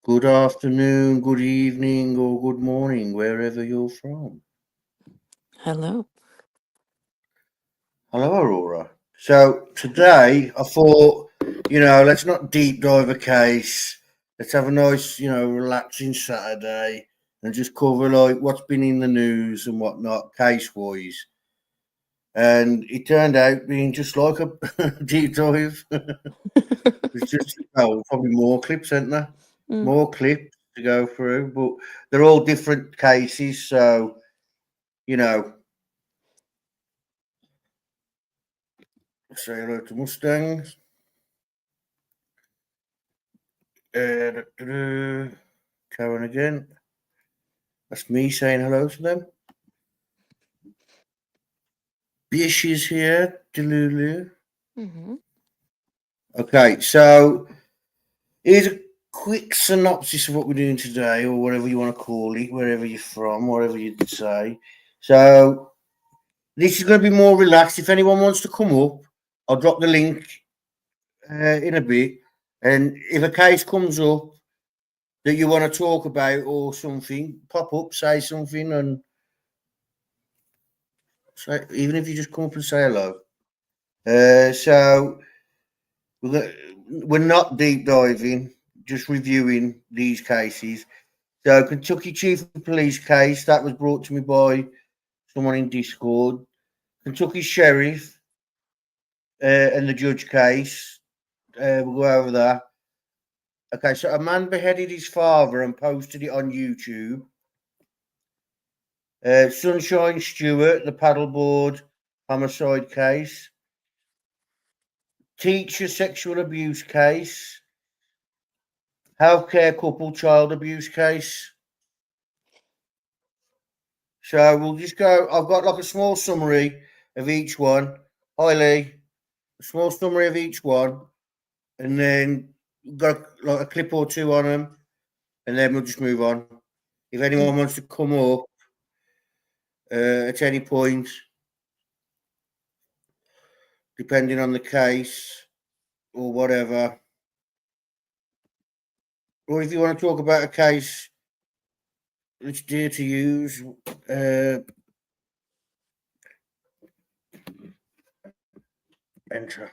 Good afternoon, good evening, or good morning, wherever you're from. Hello. Hello, Aurora. So today I thought, let's not deep dive a case. Let's have a nice, relaxing Saturday and just cover like what's been in the news and whatnot, case wise. And it turned out being just like a deep dive. There's just probably more clips, aren't there? Mm. More clips to go through, but they're all different cases, so you know, say hello to Mustangs. Karen again. That's me saying hello to them. Bish is here. Delulu. Hmm. Okay, so here's a quick synopsis of what we're doing today, or whatever you want to call it, wherever you're from, whatever you'd say. So this is going to be more relaxed. If anyone wants to come up, I'll drop the link in a bit. And if a case comes up that you want to talk about or something, pop up, say something, and even if you just come up and say hello. So we're not deep diving, just reviewing these cases. So Kentucky Chief of Police case that was brought to me by someone in Discord. Kentucky Sheriff and the judge case. We'll go over that. Okay, so a man beheaded his father and posted it on YouTube. Sunshine Stewart, the paddleboard homicide case. Teacher sexual abuse case. Healthcare couple child abuse case. So we'll just go. I've got like a small summary of each one. Hi Lee. A small summary of each one, and then got like a clip or two on them, and then we'll just move on. If anyone Mm. wants to come up at any point, depending on the case or whatever, or if you want to talk about a case that's dear to use, enter.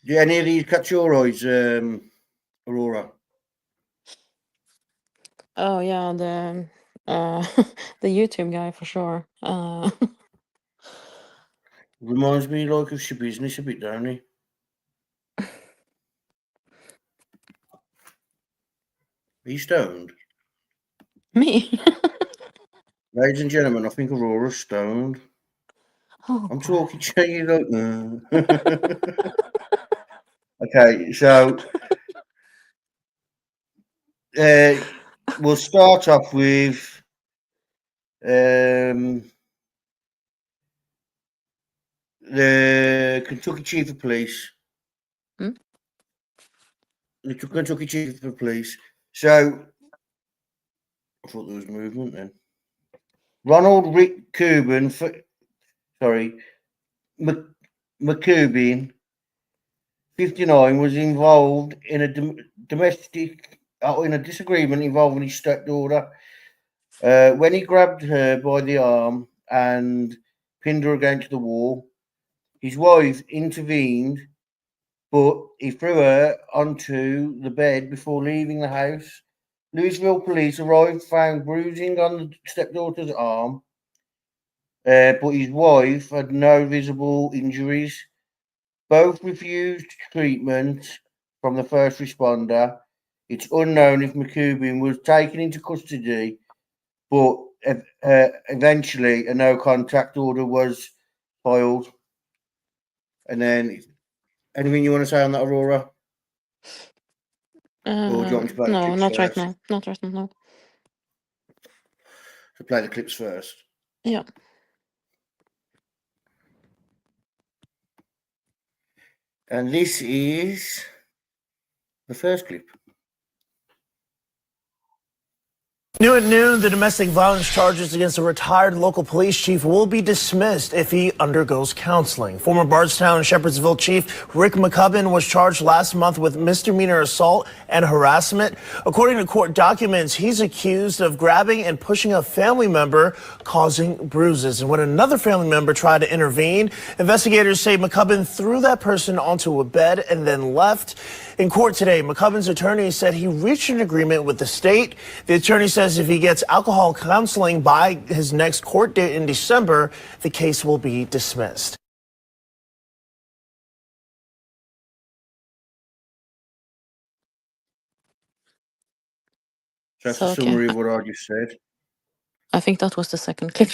Do any of these catch your eyes, Aurora? Oh yeah, the YouTube guy for sure. Reminds me like of your business a bit, don't he? Are you stoned? Me. Ladies and gentlemen, I think Aurora's stoned. Oh I'm god. talking to you like Okay, so uh, we'll start off with the Kentucky Chief of Police. Hmm? The Kentucky Chief of Police. So I thought there was movement then. Ronald Rick Cuban, sorry, McCubin, 59, was involved in a domestic, in a disagreement involving his stepdaughter. When he grabbed her by the arm and pinned her against the wall, his wife intervened, but he threw her onto the bed before leaving the house. Louisville police arrived, found bruising on the stepdaughter's arm, but his wife had no visible injuries. Both refused treatment from the first responder. It's unknown if McCubin was taken into custody, but eventually a no contact order was filed. And then, anything you want to say on that, Aurora? Or do you want me to play the No, clips not right first? now. Not right now. No. To play the clips first. Yeah. And this is the first clip. New at noon, the domestic violence charges against a retired local police chief will be dismissed if he undergoes counseling. Former Bardstown and Shepherdsville chief Rick McCubbin was charged last month with misdemeanor assault and harassment. According to court documents, he's accused of grabbing and pushing a family member, causing bruises. And when another family member tried to intervene, investigators say McCubbin threw that person onto a bed and then left. In court today, McCubbin's attorney said he reached an agreement with the state. The attorney says if he gets alcohol counseling by his next court date in December, the case will be dismissed. That's So, a okay. summary of what I just said. I think that was the second clip.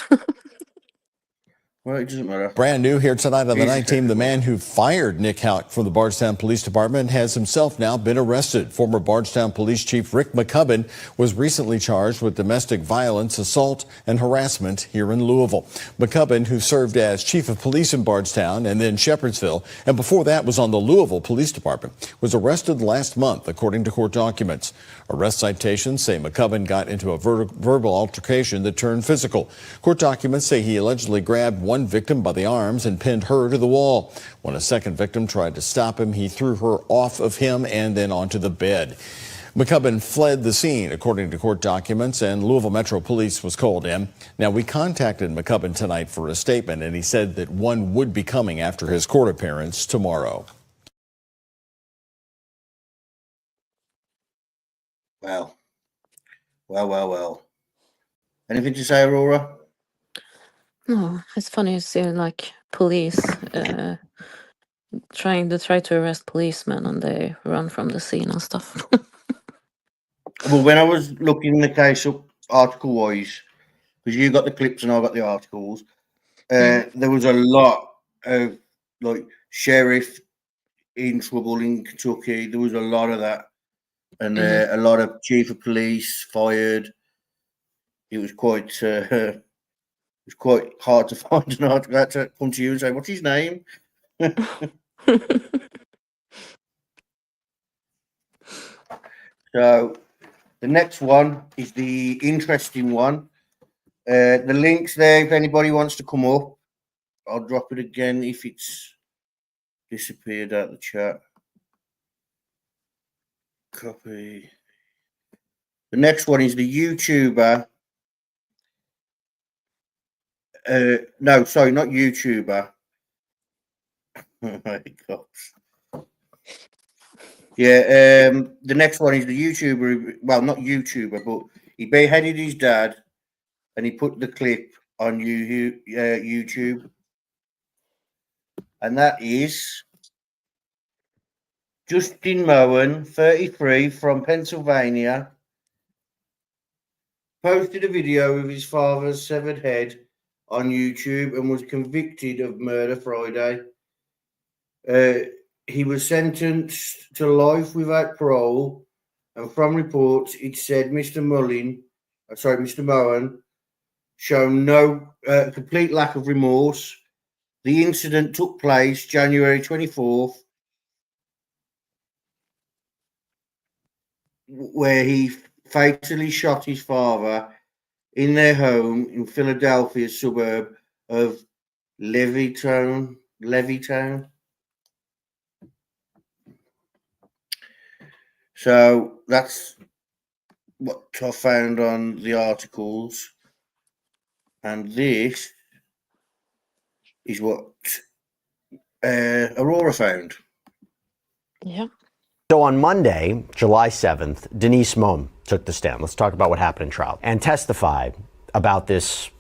Well, it doesn't matter. Brand new here tonight on the Easy night team. to- The man who fired Nick Houck from the Bardstown Police Department has himself now been arrested. Former Bardstown Police Chief Rick McCubbin was recently charged with domestic violence, assault, and harassment here in Louisville. McCubbin, who served as chief of police in Bardstown and then Shepherdsville, and before that was on the Louisville Police Department, was arrested last month, according to court documents. Arrest citations say McCubbin got into a verbal altercation that turned physical. Court documents say he allegedly grabbed one victim by the arms and pinned her to the wall. When a second victim tried to stop him, he threw her off of him and then onto the bed. McCubbin fled the scene, according to court documents, and Louisville Metro Police was called in. Now, we contacted McCubbin tonight for a statement, and he said that one would be coming after his court appearance tomorrow. Well. Anything to say, Aurora? No, it's funny to see like police try to arrest policemen and they run from the scene and stuff. Well, when I was looking the case up article-wise, because you got the clips and I got the articles, there was a lot of like sheriff in trouble in Kentucky. There was a lot of that, and a lot of chief of police fired. It was quite hard to find an article. I had to come to you and say, "What's his name?" So the next one is the interesting one. The link's there if anybody wants to come up. I'll drop it again if it's disappeared out the chat. Copy. The next one is the YouTuber. No, sorry, not YouTuber. Oh my gosh. Yeah, the next one is the YouTuber. Well, not YouTuber, but he beheaded his dad, and he put the clip on YouTube, and that is Justin Moen, 33, from Pennsylvania, posted a video of his father's severed head on YouTube and was convicted of murder Friday. He was sentenced to life without parole, and from reports, it said Mr. Moen shown no complete lack of remorse. The incident took place January 24th, where he fatally shot his father in their home in Philadelphia's suburb of Levittown. So that's what I found on the articles, and this is what Aurora found. Yeah. So on Monday, July 7th, Denise Moen took the stand. Let's talk about what happened in trial and testified about this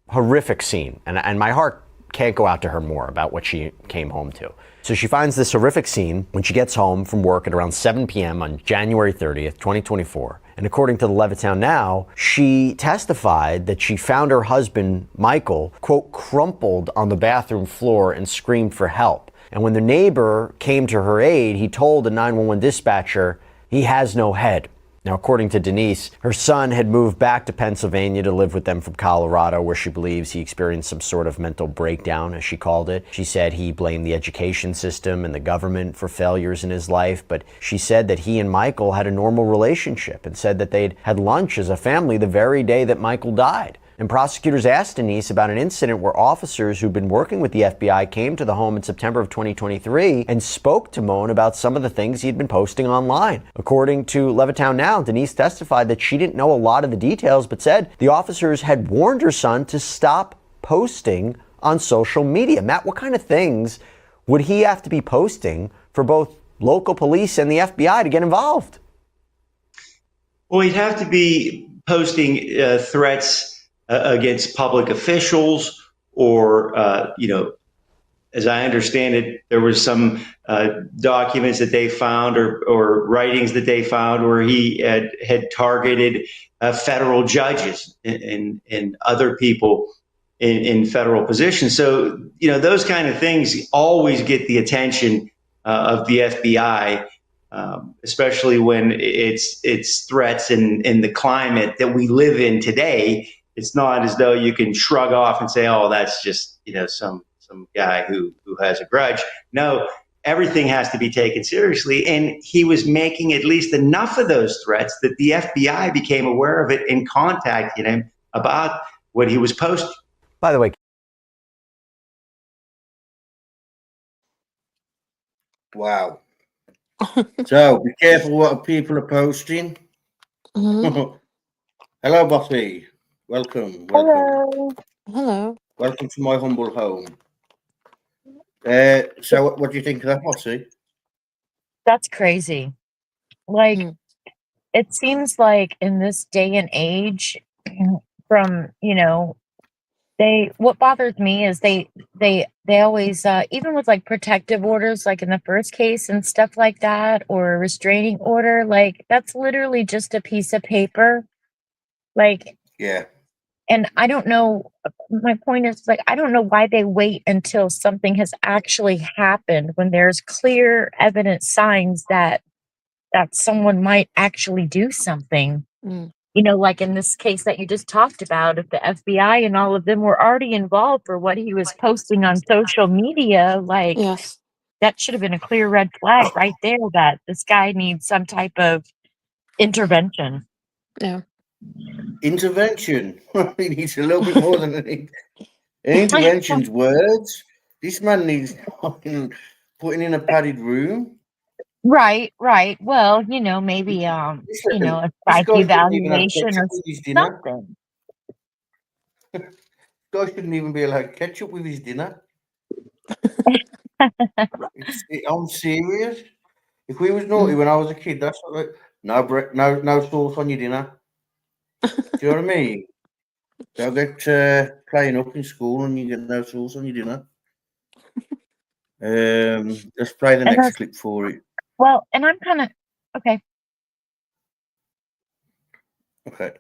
horrific scene. And my heart can't go out to her more about what she came home to. So she finds this horrific scene when she gets home from work at around 7 p.m. on January 30th, 2024. And according to the Levittown Now, she testified that she found her husband, Michael, quote, crumpled on the bathroom floor and screamed for help. And when the neighbor came to her aid, he told the 911 dispatcher, he has no head. Now, according to Denise, her son had moved back to Pennsylvania to live with them from Colorado, where she believes he experienced some sort of mental breakdown, as she called it. She said he blamed the education system and the government for failures in his life, but she said that he and Michael had a normal relationship and said that they'd had lunch as a family the very day that Michael died. And prosecutors asked Denise about an incident where officers who'd been working with the FBI came to the home in September of 2023 and spoke to Mohn about some of the things he'd been posting online. According to Levittown Now, Denise testified that she didn't know a lot of the details, but said the officers had warned her son to stop posting on social media. Matt, what kind of things would he have to be posting for both local police and the FBI to get involved? Well, he'd have to be posting threats against public officials, or, as I understand it, there was some documents that they found or writings that they found where he had targeted federal judges and other people in federal positions. So, those kind of things always get the attention of the FBI, especially when it's threats in the climate that we live in today. It's not as though you can shrug off and say, oh, that's just, some guy who has a grudge. No, everything has to be taken seriously. And he was making at least enough of those threats that the FBI became aware of it and contacted him about what he was posting. By the way, Wow. So be careful what people are posting. Mhm. Hello, Bossy. Welcome. Hello. Hello. Welcome to my humble home. So what do you think of that, Bossy? That's crazy. Like, Hmm. it seems like in this day and age, from, what bothers me is they always, even with like protective orders, like in the first case and stuff like that, or a restraining order, like that's literally just a piece of paper. Like, Yeah. and I don't know, my point is, like, I don't know why they wait until something has actually happened when there's clear evidence signs that someone might actually do something. Mm. Like in this case that you just talked about, if the FBI and all of them were already involved for what he was posting on social media, like Yes. that should have been a clear red flag right there that this guy needs some type of intervention. Yeah. Intervention. He needs a little bit more than an intervention's words. This man needs fucking putting in a padded room. Right. Well, maybe a This psych guy shouldn't even have evaluation or ketchup with his dinner. something. This guy shouldn't even be allowed ketchup with his dinner. I'm serious. If we was naughty when I was a kid, that's like no sauce on your dinner. Do you know what I mean? They'll get playing up in school and you get no sauce on your dinner. Let's play the And next clip for it. Well, and I'm kind of okay. Okay.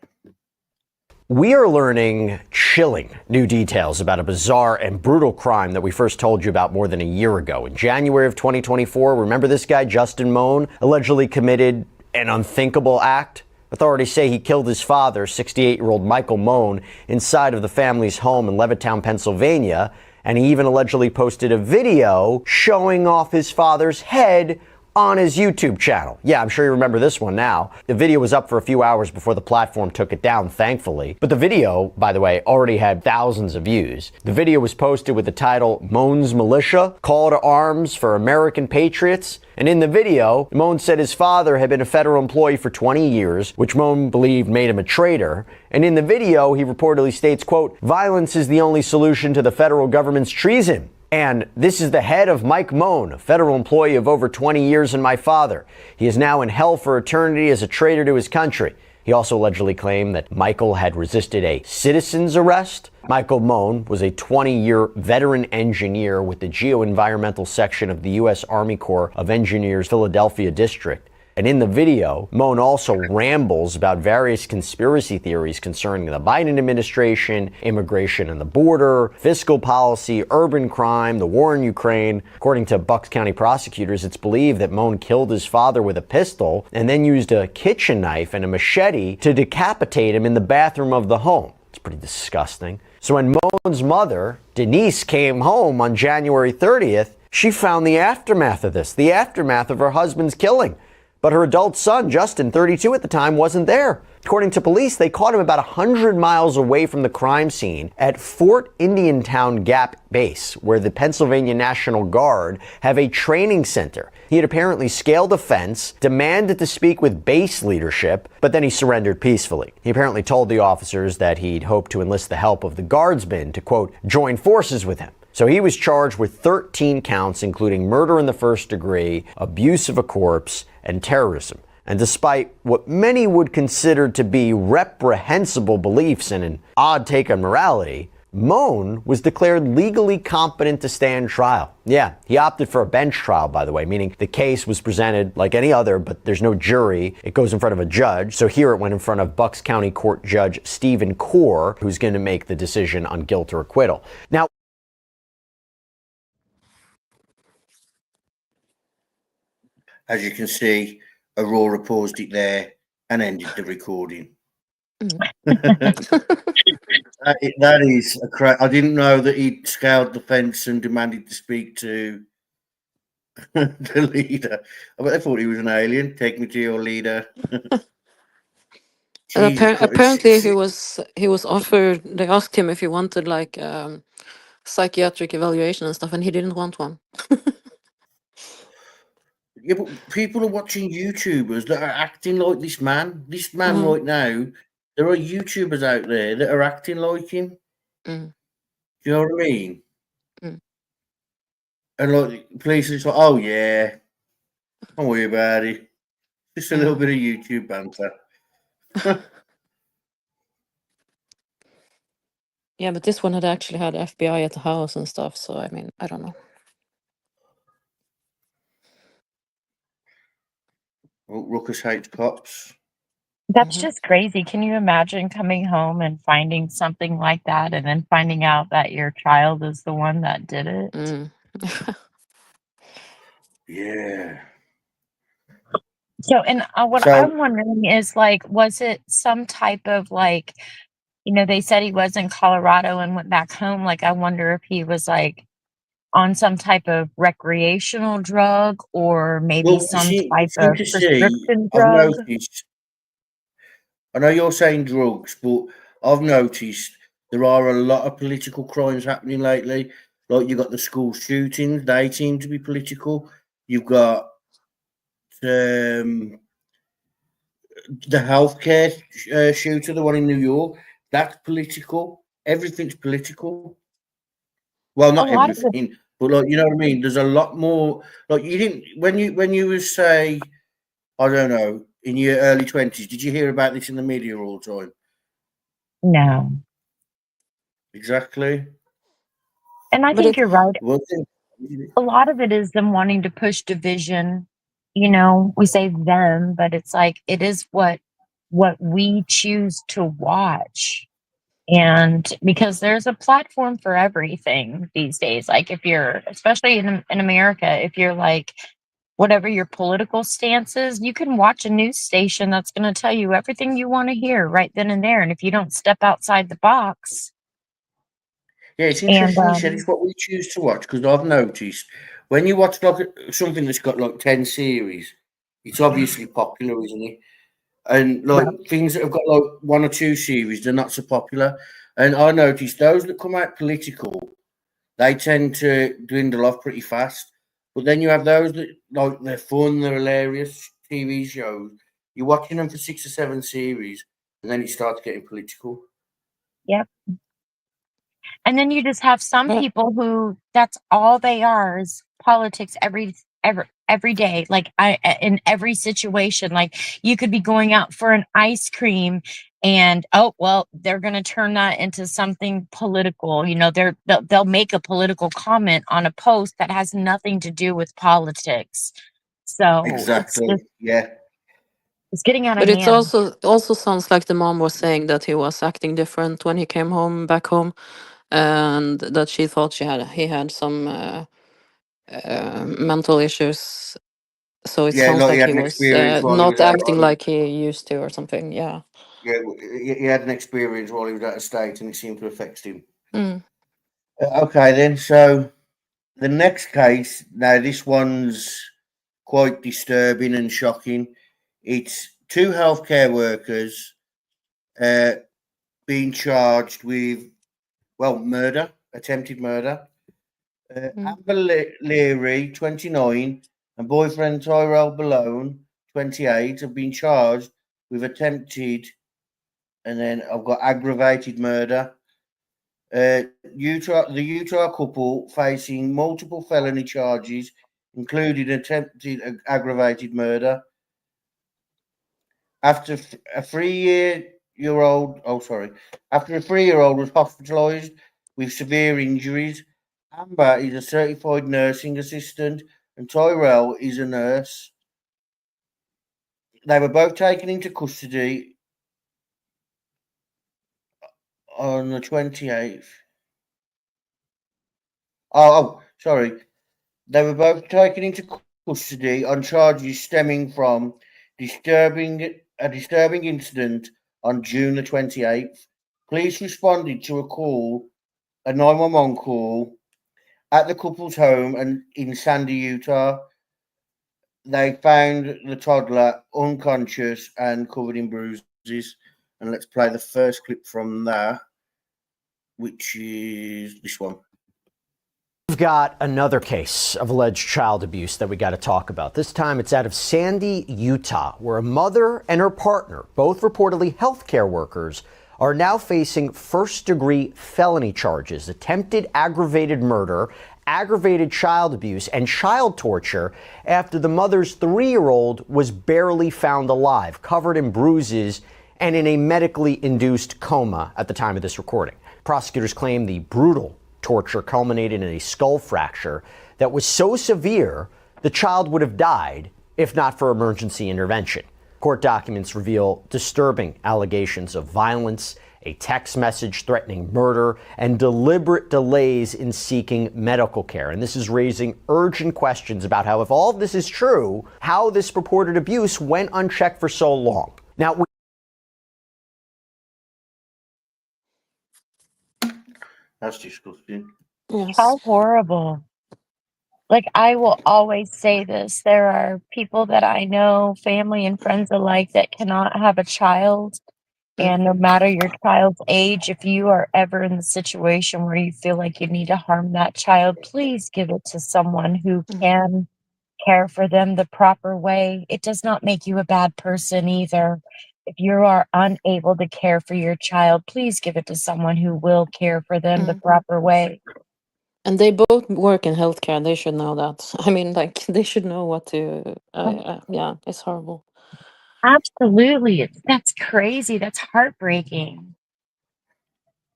we are learning chilling new details about a bizarre and brutal crime that we first told you about more than a year ago. In January of 2024, remember this guy, Justin Mohn, allegedly committed an unthinkable act? Authorities say he killed his father, 68-year-old Michael Mohn, inside of the family's home in Levittown, Pennsylvania, and he even allegedly posted a video showing off his father's head on his YouTube channel. Yeah, I'm sure you remember this one now. The video was up for a few hours before the platform took it down, thankfully. But the video, by the way, already had thousands of views. The video was posted with the title, Mohn's Militia, Call to Arms for American Patriots. And in the video, Mohn said his father had been a federal employee for 20 years, which Mohn believed made him a traitor. And in the video, he reportedly states, quote, violence is the only solution to the federal government's treason. And this is the head of Mike Mohn, a federal employee of over 20 years and my father. He is now in hell for eternity as a traitor to his country. He also allegedly claimed that Michael had resisted a citizen's arrest. Michael Mohn was a 20-year veteran engineer with the geoenvironmental section of the U.S. Army Corps of Engineers Philadelphia district. And in the video, Moan also rambles about various conspiracy theories concerning the Biden administration, immigration and the border, fiscal policy, urban crime, the war in Ukraine. According to Bucks County prosecutors, it's believed that Moan killed his father with a pistol and then used a kitchen knife and a machete to decapitate him in the bathroom of the home. It's pretty disgusting. So when Moan's mother, Denise, came home on January 30th, she found the aftermath of this, the aftermath of her husband's killing. But her adult son, Justin, 32 at the time, wasn't there. According to police, they caught him about 100 miles away from the crime scene at Fort Indiantown Gap Base, where the Pennsylvania National Guard have a training center. He had apparently scaled a fence, demanded to speak with base leadership, but then he surrendered peacefully. He apparently told the officers that he'd hoped to enlist the help of the guardsmen to, quote, join forces with him. So he was charged with 13 counts, including murder in the first degree, abuse of a corpse, and terrorism. And despite what many would consider to be reprehensible beliefs and an odd take on morality, Moan was declared legally competent to stand trial. Yeah, he opted for a bench trial, by the way, meaning the case was presented like any other, but there's no jury. It goes in front of a judge. So here it went in front of Bucks County Court Judge Stephen Core, who's going to make the decision on guilt or acquittal. Now, As you can see, Aurora paused it there and ended the recording. That is a crap. I didn't know that he'd scaled the fence and demanded to speak to the leader. I bet they thought he was an alien. Take me to your leader. And Jesus Christ. apparently he was offered. They asked him if he wanted like psychiatric evaluation and stuff, and he didn't want one. Yeah, but people are watching YouTubers that are acting like this man. This man right now, there are YouTubers out there that are acting like him. Mm. Do you know what I mean? Mm. And like, police are just like, oh yeah, don't worry about it. Just a little bit of YouTube banter. Yeah, but this one had actually had FBI at the house and stuff. So I mean, I don't know. Oh, Ruckus hates cops. That's just crazy. Can you imagine coming home and finding something like that and then finding out that your child is the one that did it? Mm. Yeah. So, and what So- I'm wondering is like, was it some type of like, you know, they said he was in Colorado and went back home. Like, I wonder if he was like on some type of recreational drug or maybe Well, some see, type seem of to see, prescription I've drug. noticed. I know you're saying drugs, but I've noticed there are a lot of political crimes happening lately. Like, you've got the school shootings, they seem to be political. You've got the healthcare shooter, the one in New York, that's political. Everything's political. Well, not A lot of it- everything, but like, you know what I mean? There's a lot more. Like, you didn't when you was say, I don't know, in your early 20s, did you hear about this in the media all the time? No. Exactly. And I But think you're right. Well, A lot of it is them wanting to push division. You know, we say them, but it's like it is what we choose to watch. And because there's a platform for everything these days. Like if you're, especially in America, if you're like whatever your political stance is, you can watch a news station that's going to tell you everything you want to hear right then and there. And if you don't step outside the box, yeah, it's interesting you said And, it's what we choose to watch, because I've noticed when you watch like something that's got like 10 series, it's obviously popular, isn't it? And like things that have got like 1 or 2 series, they're not so popular. And I noticed those that come out political, they tend to dwindle off pretty fast. But then you have those that like they're fun, they're hilarious TV shows. You're watching them for 6 or 7 series, and then it starts getting political. and then you just have some Yeah. people who that's all they are is politics every day, like in every situation. Like you could be going out for an ice cream and oh well, they're going to turn that into something political. You know, they'll make a political comment on a post that has nothing to do with politics. So Exactly. it's just, Yeah. It's getting out of But it's hand. also sounds like the mom was saying that he was acting different when he came back home, and that she thought he had some mental issues. So it Yeah, sounds like he like had he an was experience while he not was out acting on. like he used to or something. Yeah. Yeah, he had an experience while he was out of state, and it seemed to affect him. Mm. Okay, then. So the next case. Now, this one's quite disturbing and shocking. It's two healthcare workers being charged with, murder, attempted murder. Amber Leary, 29, and boyfriend Tyrell Balone, 28, have been charged with attempted, and then I've got aggravated murder. The Utah couple facing multiple felony charges, including attempted aggravated murder. After a 3-year-old, after a 3-year-old was hospitalized with severe injuries. Amber is a certified nursing assistant, and Tyrell is a nurse. They were both taken into custody on the 28th. Sorry. They were both taken into custody on charges stemming from a disturbing incident on June the 28th. Police responded to a 911 call at the couple's home and in Sandy, Utah. They found the toddler unconscious and covered in bruises. And let's play the first clip from there, which is this one. We've got another case of alleged child abuse that we got to talk about. This time it's out of Sandy, Utah, where a mother and her partner, both reportedly healthcare workers, are now facing first-degree felony charges, attempted aggravated murder, aggravated child abuse, and child torture after the mother's 3-year-old was barely found alive, covered in bruises, and in a medically induced coma at the time of this recording. Prosecutors claim the brutal torture culminated in a skull fracture that was so severe the child would have died if not for emergency intervention. Court documents reveal disturbing allegations of violence, a text message threatening murder, and deliberate delays in seeking medical care. And this is raising urgent questions about how, if all of this is true, how this purported abuse went unchecked for so long. Now, That's disgusting. Yes. How horrible. Like, I will always say this. There are people that I know, family and friends alike, that cannot have a child. And no matter your child's age, if you are ever in the situation where you feel like you need to harm that child, please give it to someone who can care for them the proper way. It does not make you a bad person either. If you are unable to care for your child, please give it to someone who will care for them the proper way. And they both work in healthcare. They should know that. I mean, like, they should know what to. Yeah, it's horrible. Absolutely. That's crazy. That's heartbreaking.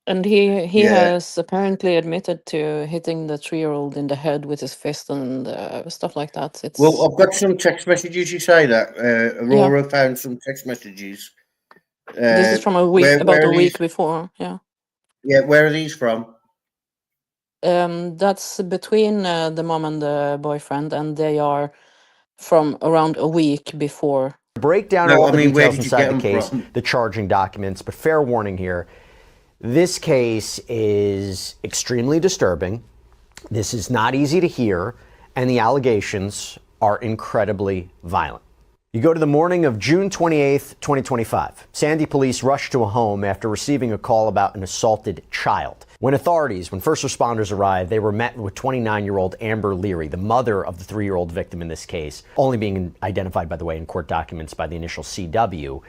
And he Yeah. has apparently admitted to hitting the 3-year-old in the head with his fist and stuff like that. It's Well, I've got some text messages. You say that Aurora found some text messages. This is from a week, about a week before. Yeah. Yeah, where are these from? That's between the mom and the boyfriend, and they are from around a week before. Break down No, all I the mean, where details did you inside get the them case, from? the charging documents, but fair warning here. This case is extremely disturbing. This is not easy to hear, and the allegations are incredibly violent. You go to the morning of June 28th, 2025. Sandy police rush to a home after receiving a call about an assaulted child. When first responders arrived, they were met with 29-year-old Amber Leary, the mother of the 3-year-old victim in this case, only being identified, by the way, in court documents by the initial CW.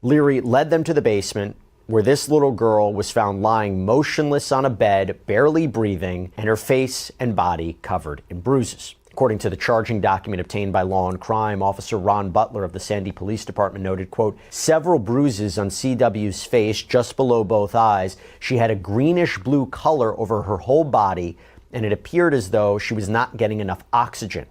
Leary led them to the basement, where this little girl was found lying motionless on a bed, barely breathing, and her face and body covered in bruises. According to the charging document obtained by Law and Crime, Officer Ron Butler of the Sandy Police Department noted, quote, several bruises on CW's face just below both eyes. She had a greenish blue color over her whole body, and it appeared as though she was not getting enough oxygen.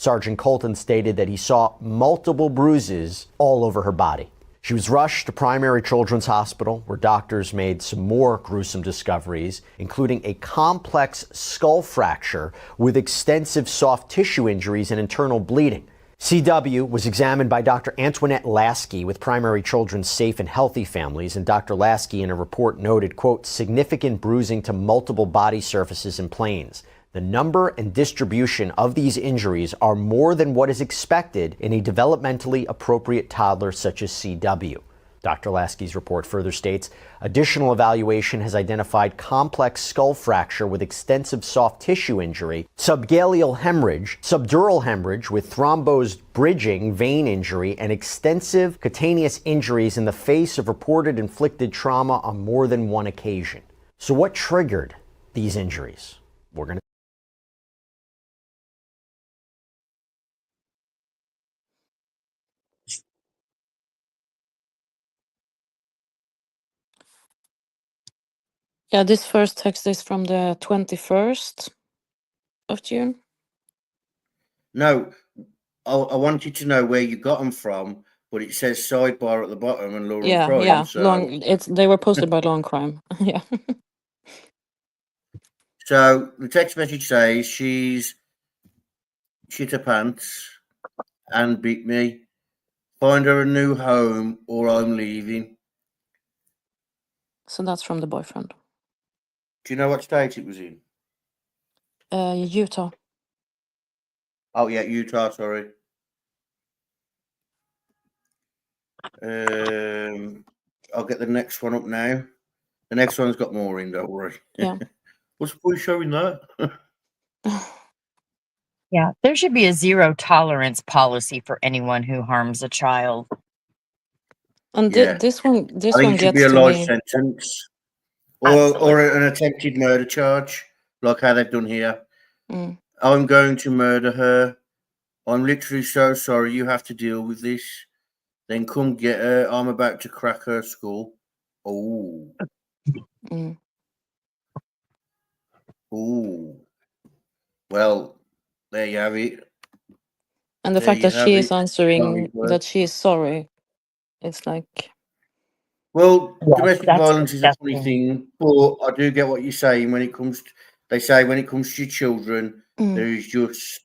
Sergeant Colton stated that he saw multiple bruises all over her body. She was rushed to Primary Children's Hospital, where doctors made some more gruesome discoveries, including a complex skull fracture with extensive soft tissue injuries and internal bleeding. CW was examined by Dr. Antoinette Lasky with Primary Children's Safe and Healthy Families, and Dr. Lasky in a report noted, quote, significant bruising to multiple body surfaces and planes. The number and distribution of these injuries are more than what is expected in a developmentally appropriate toddler such as CW. Dr. Lasky's report further states, additional evaluation has identified complex skull fracture with extensive soft tissue injury, subgaleal hemorrhage, subdural hemorrhage with thrombosed bridging vein injury, and extensive cutaneous injuries in the face of reported inflicted trauma on more than one occasion. So what triggered these injuries? We're going to Yeah, this first text is from the 21st of June. No, I wanted to know where you got them from, but it says sidebar at the bottom and Law and Crime. Yeah. So, They were posted by Law and Crime. Yeah. so the text message says she's shit her pants and beat me. Find her a new home or I'm leaving. So that's from the boyfriend. Do you know what state it was in? Utah. Oh yeah, Utah. Sorry. I'll get the next one up now. The next one's got more in. Don't worry. Yeah. What's the point showing that? Yeah, there should be a zero tolerance policy for anyone who harms a child. And Yeah. this one I think it should be gets a to life me. sentence, Absolutely. or an attempted murder charge, like how they've done here. Mm. I'm going to murder her. I'm literally so sorry you have to deal with this. Then come get her. I'm about to crack her skull. Oh. Mm. Oh. Well, there you have it. And the There fact you that have she is it. answering Sorry, that she is sorry, it's like, Well, Yeah, domestic that's violence is a funny disgusting. thing, but I do get what you're saying when it comes to, they say when it comes to your children, there is just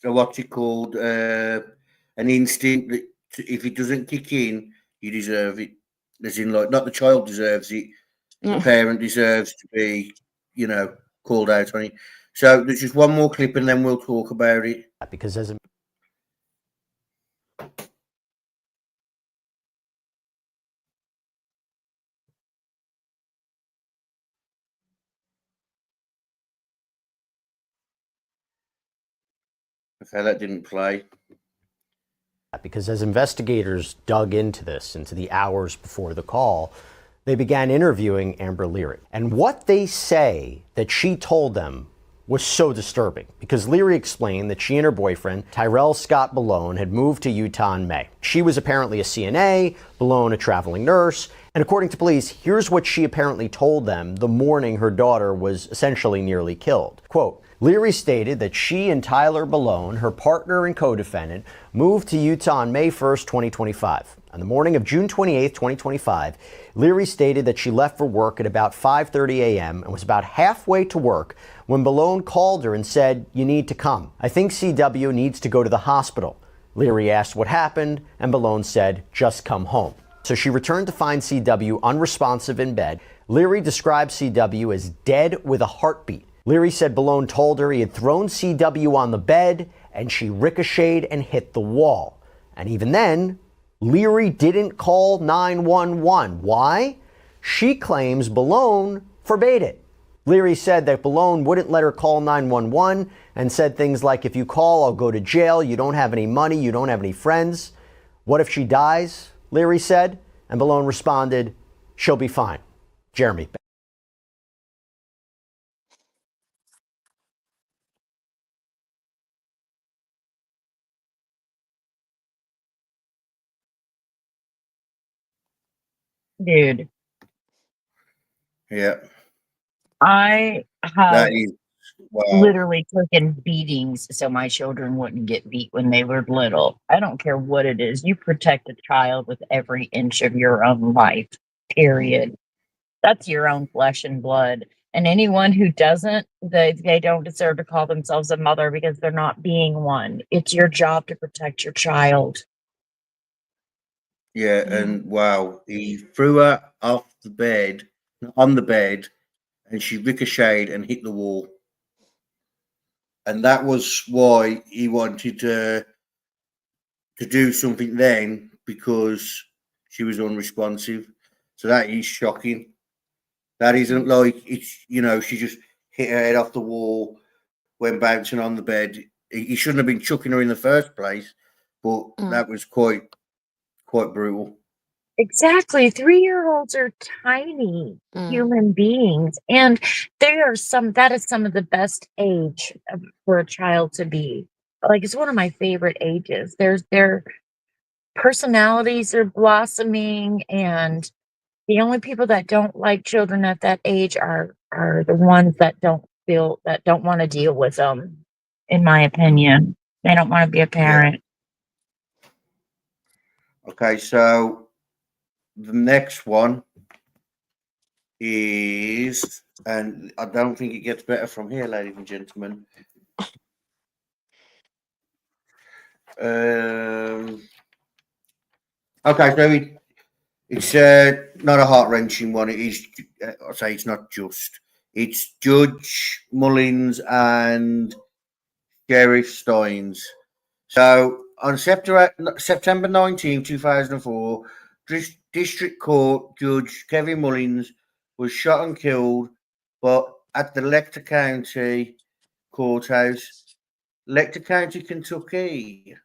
what's it called, an instinct that if it doesn't kick in, you deserve it. As in, like, not the child deserves it, the parent deserves to be, called out on it. So there's just one more clip and then we'll talk about it. because as a Okay, that didn't play. because as investigators dug into this, into the hours before the call, they began interviewing Amber Leary. And what they say that she told them was so disturbing, because Leary explained that she and her boyfriend, Tyrell Scott Bellone, had moved to Utah in May. She was apparently a CNA, Bellone a traveling nurse, and according to police, here's what she apparently told them the morning her daughter was essentially nearly killed. Quote, Leary stated that she and Tyler Bellone, her partner and co-defendant, moved to Utah on May 1st, 2025. On the morning of June 28th, 2025, Leary stated that she left for work at about 5:30 a.m. and was about halfway to work when Bellone called her and said, "You need to come. I think CW needs to go to the hospital." Leary asked what happened, and Bellone said, "Just come home." So she returned to find CW unresponsive in bed. Leary described CW as dead with a heartbeat. Leary said Bellone told her he had thrown CW on the bed and she ricocheted and hit the wall. And even then, Leary didn't call 911. Why? She claims Bellone forbade it. Leary said that Bellone wouldn't let her call 911 and said things like, if you call, I'll go to jail. You don't have any money. You don't have any friends. What if she dies? Leary said. And Bellone responded, she'll be fine. Jeremy. Dude, Yeah, I have that is Wow. literally taken beatings so my children wouldn't get beat when they were little. I don't care what it is. You protect a child with every inch of your own life, period. That's your own flesh and blood. And anyone who doesn't, they don't deserve to call themselves a mother because they're not being one. It's your job to protect your child. Yeah, and wow, he threw her off the bed, on the bed, and she ricocheted and hit the wall. And that was why he wanted to do something then, because she was unresponsive. So that is shocking. That isn't like it's, she just hit her head off the wall when bouncing on the bed. He shouldn't have been chucking her in the first place, but that was quite brutal. Exactly. 3-year-olds are tiny human beings. And that is some of the best age for a child to be. Like, it's one of my favorite ages. Their personalities are blossoming, and the only people that don't like children at that age are the ones that don't want to deal with them, in my opinion. They don't want to be a parent. Okay, so the next one is, and I don't think it gets better from here, ladies and gentlemen. Okay, so it's not a heart-wrenching one. It is, I'll say it's not just. It's Judge Mullins and Sheriff Steins. So on September 19, 2004, District Court Judge Kevin Mullins was shot and killed, but at the Lecter County Courthouse, Lecter County, Kentucky.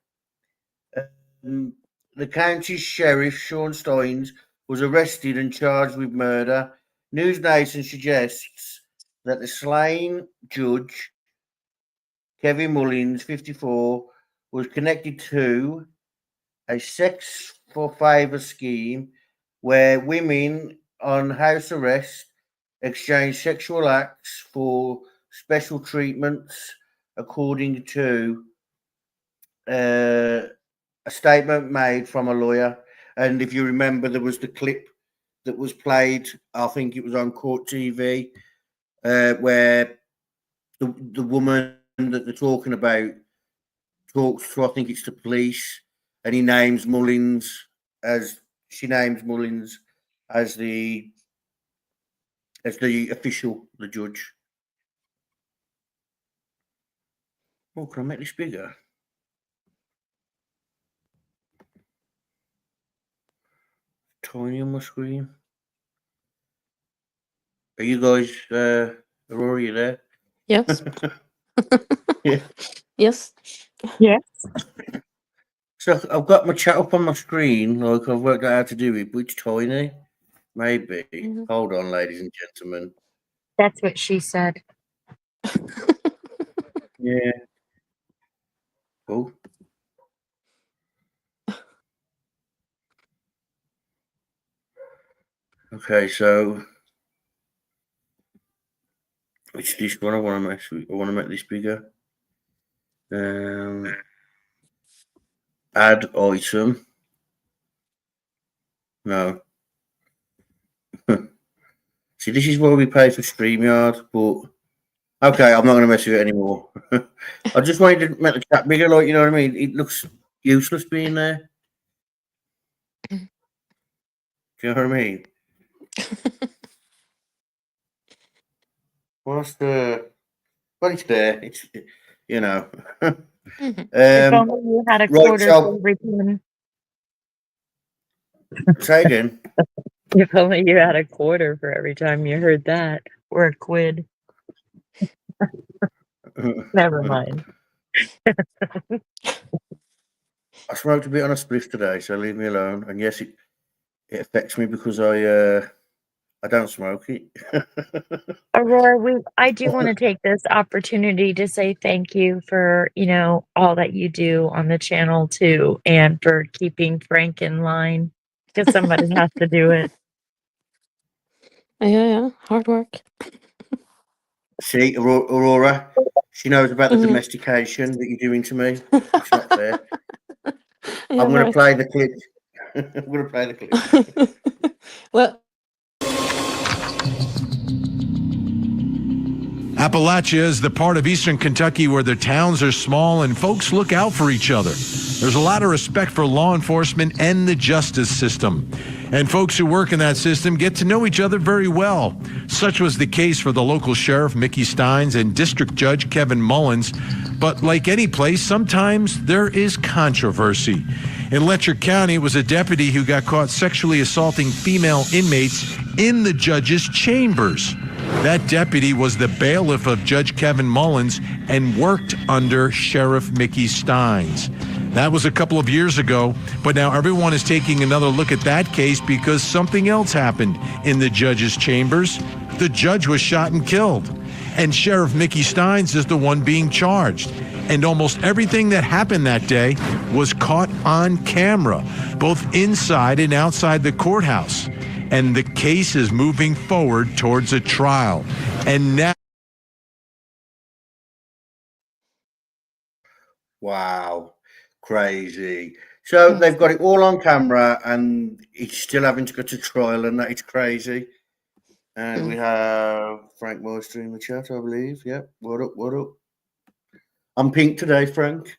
The county's sheriff, Sean Steins, was arrested and charged with murder. News Nation suggests that the slain judge, Kevin Mullins, 54, was connected to a sex for favour scheme where women on house arrest exchange sexual acts for special treatments, according to a statement made from a lawyer. And if you remember, there was the clip that was played, I think it was on Court TV, where the woman that they're talking about talks to, I think it's the police, and she names Mullins as the official, the judge. Oh, can I make this bigger? Tiny on my screen. Are you guys, Aurora, you there? Yes. Yeah. Yes. Yes. So I've got my chat up on my screen, like I've worked out how to do it, but it's tiny. Maybe. Hold on, ladies and gentlemen. That's what she said. Yeah. Oh. Okay, so it's this one I want to make this bigger. Add item. No. See, this is why we pay for StreamYard, but okay, I'm not going to mess with it anymore. I just wanted to make the chat bigger, like, you know what I mean? It looks useless being there. Do you know what I mean? What's the... Well, it's there. It's, you know. If only you had a quarter for every time. Say again. If only you had a quarter for every time you heard that, or a quid. Never mind. I smoked a bit on a spliff today, so leave me alone. And yes, it affects me because I don't smoke it. Aurora, I do want to take this opportunity to say thank you for, all that you do on the channel too, and for keeping Frank in line, because somebody has to do it. Yeah. Hard work. See, Aurora, she knows about the Mhm. domestication that you're doing to me. It's not fair. Yeah, I'm going to right. play the clip. I'm going to play the clip. Well, Appalachia is the part of eastern Kentucky where the towns are small and folks look out for each other. There's a lot of respect for law enforcement and the justice system. And folks who work in that system get to know each other very well. Such was the case for the local sheriff, Mickey Steins, and district judge, Kevin Mullins. But like any place, sometimes there is controversy. In Letcher County, it was a deputy who got caught sexually assaulting female inmates in the judge's chambers. That deputy was the bailiff of Judge Kevin Mullins and worked under Sheriff Mickey Steins. That was a couple of years ago, but now everyone is taking another look at that case because something else happened in the judge's chambers. The judge was shot and killed, and Sheriff Mickey Steins is the one being charged. And almost everything that happened that day was caught on camera, both inside and outside the courthouse. And the case is moving forward towards a trial. And now. Wow, crazy. So they've got it all on camera, and it's still having to go to trial, and that is crazy. And we have Frank Moister in the chat, I believe. Yep. What up? What up? I'm pink today, Frank.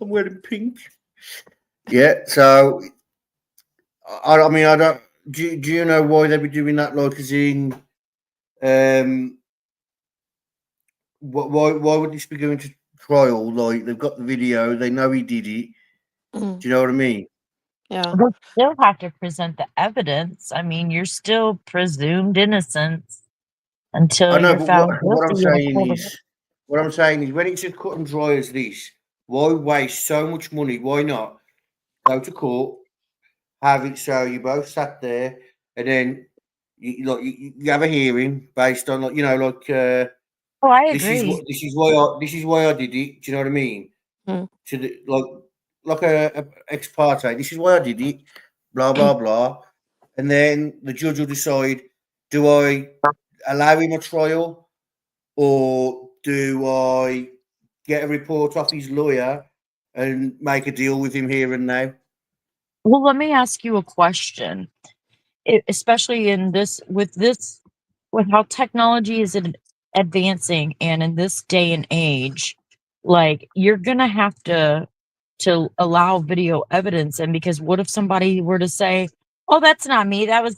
I'm wearing pink. Yeah. So, I mean, I don't. Do you know why they'd be doing that? Like, as in, why would this be going to trial? Like, they've got the video, they know he did it. Do you know what I mean? yeah. They still have to present the evidence. I mean, you're still presumed innocent until I know, you're but found what I'm guilty. in a saying court of- is, when it's as cut and dry as this, why waste so much money? Why not go to court, have it so you both sat there, and then you have a hearing based on, like, Oh, I this is agree. this is why I did it. Do you know what I mean? Mm. To the, like a ex parte. This is why I did it. Blah blah blah, and then the judge will decide: do I allow him a trial, or do I get a report off his lawyer and make a deal with him here and now? Well, let me ask you a question. Especially in this, with how technology is advancing, and in this day and age, like, you're gonna have to allow video evidence. And because what if somebody were to say, "Oh, that's not me. That's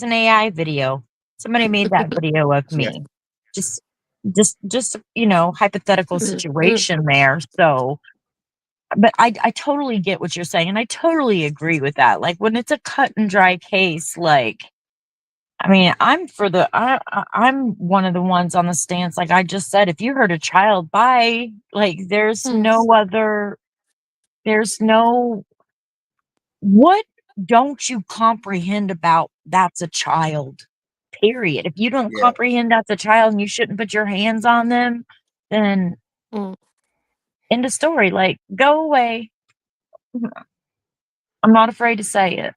an AI video. Somebody made that video of me." Yeah. Just hypothetical situation there. So, but I totally get what you're saying, and I totally agree with that. Like, when it's a cut and dry case, like, I mean, I'm one of the ones on the stance, like I just said, if you hurt a child, bye. Like, there's no what don't you comprehend about that's a child, period. If you don't Yeah. comprehend that's a child and you shouldn't put your hands on them, then end of story. Like, go away. I'm not afraid to say it.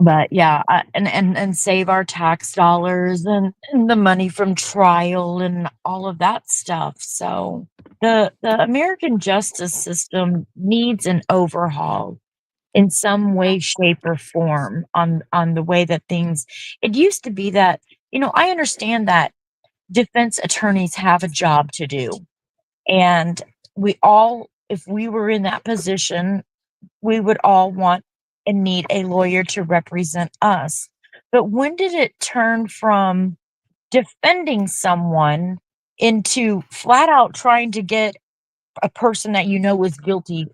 But yeah, and save our tax dollars and the money from trial and all of that stuff. So the American justice system needs an overhaul in some way, shape, or form on the way that things. It used to be that, I understand that defense attorneys have a job to do, and if we were in that position, we would all want and need a lawyer to represent us. But when did it turn from defending someone into flat out trying to get a person that was guilty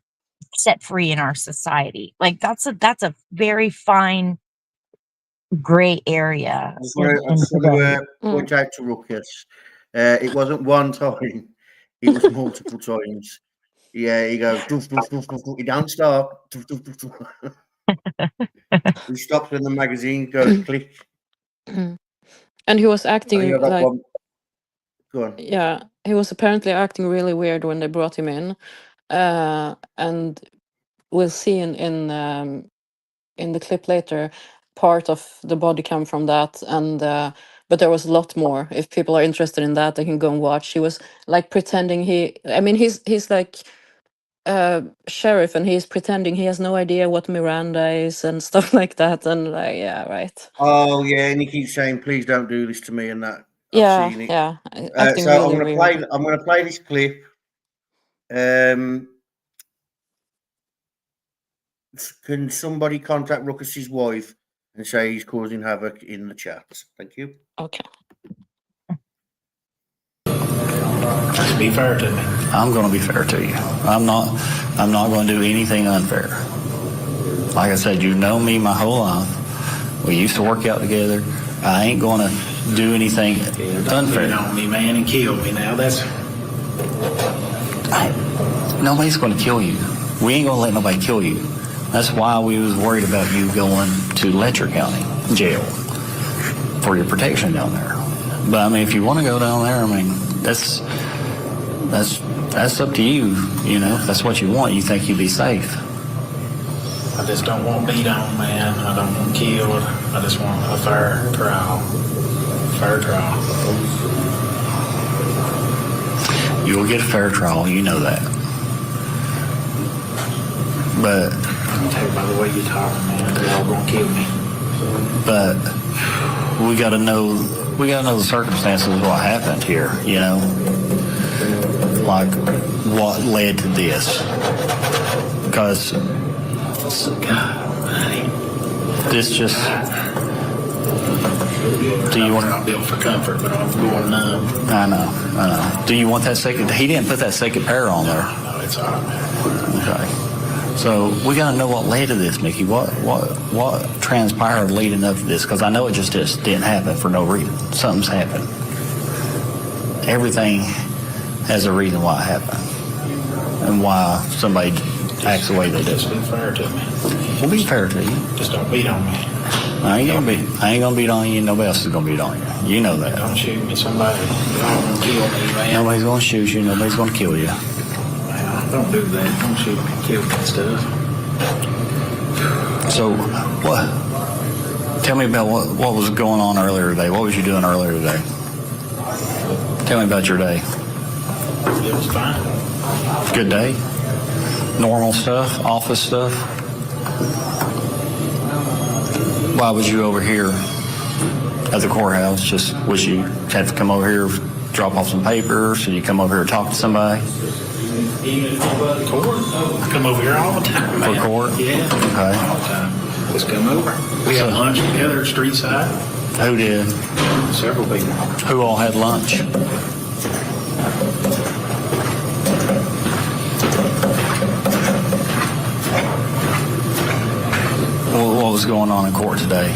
set free in our society? Like, that's a very fine gray area. I just want to point out to Ruckus, it wasn't one time, it was multiple times. Yeah, he goes, doof, doof, doof, doof, doof. He don't stop. Doof, doof, doof, doof. He stops when the magazine goes click. And he was acting Oh, yeah, like, go on. yeah, he was apparently acting really weird when they brought him in. And we'll see in the clip later part of the body cam from that, and but there was a lot more. If people are interested in that, they can go and watch. He was like pretending he's like sheriff, and he's pretending he has no idea what Miranda is and stuff like that. And like, yeah, right. Oh yeah, and he keeps saying, "Please don't do this to me," and that. I've Yeah, seen it. yeah. Acting So really weird. I'm gonna play this clip. Can somebody contact Ruckus's wife and say he's causing havoc in the chat? Thank you. Okay. Just be fair to me. I'm going to be fair to you. I'm not going to do anything unfair. Like I said, you know me my whole life. We used to work out together. I ain't going to do anything unfair. On me, man, and kill me now. Nobody's going to kill you. We ain't going to let nobody kill you. That's why we was worried about you going to Letcher County jail for your protection down there. But I mean, if you want to go down there, I mean, that's up to you. You know, if that's what you want. You think you'd be safe. I just don't want beat on, man. I don't want killed. I just want a fair trial. Fair trial. You'll get a fair trial. You know that. But I can tell by the way you're talking, man. They're all gonna kill me. But we got to know the circumstances of what happened here. You know, like what led to this. Because this just. Do you want? I'm built for comfort, but I'm going numb. I know. Do you want that second? He didn't put that second pair on there. No, it's all right. Okay. So we got to know what led to this, Mickey. What transpired leading up to this? Because I know it just didn't happen for no reason. Something's happened. Everything has a reason why it happened and why somebody acts the way they do. Just be fair to me. We'll be fair to you. Just don't beat on me. I ain't gonna beat on you. Nobody else is gonna beat on you. You know that. Don't shoot me. Somebody don't kill me, man. Nobody's gonna shoot you. Nobody's gonna kill you. Well, don't do that. Don't shoot me. Kill me and stuff. So what? Tell me about what was going on earlier today. What was you doing earlier today? Tell me about your day. It was fine. Good day. Normal stuff. Office stuff. Why was you over here at the courthouse? Just was you had to come over here, drop off some papers? Did you come over here to talk to somebody? Court? I come over here all the time, man. For court? Yeah. Okay. All the time. Just come over. We had lunch together at Street Side. Who did? Several people. Who all had lunch? What was going on in court today?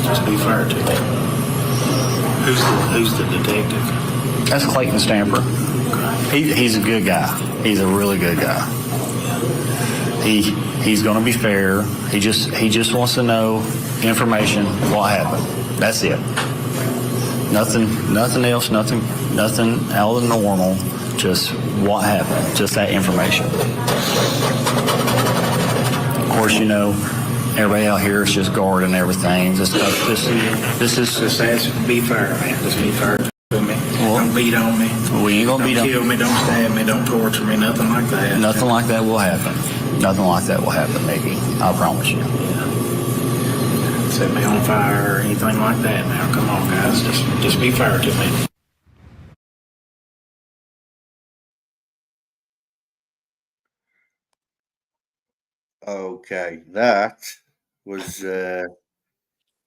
Just be fair to me. Who's the detective? That's Clayton Stamper. He's a good guy. He's a really good guy. He's going to be fair. He just wants to know information. What happened? That's it. Nothing else. Nothing out of the normal. Just what happened. Just that information. Of course, you know, everybody out here is just guarding everything. This is Just ask, be fair, man. Just be fair to me. Don't beat on me. We ain't gonna beat on. Don't kill me. Don't stab me. Don't torture me. Nothing like that. Nothing like that will happen. Nothing like that will happen, Mickey. I promise you. Yeah. Set me on fire or anything like that. Now, come on, guys. Just be fair to me. Okay, that was an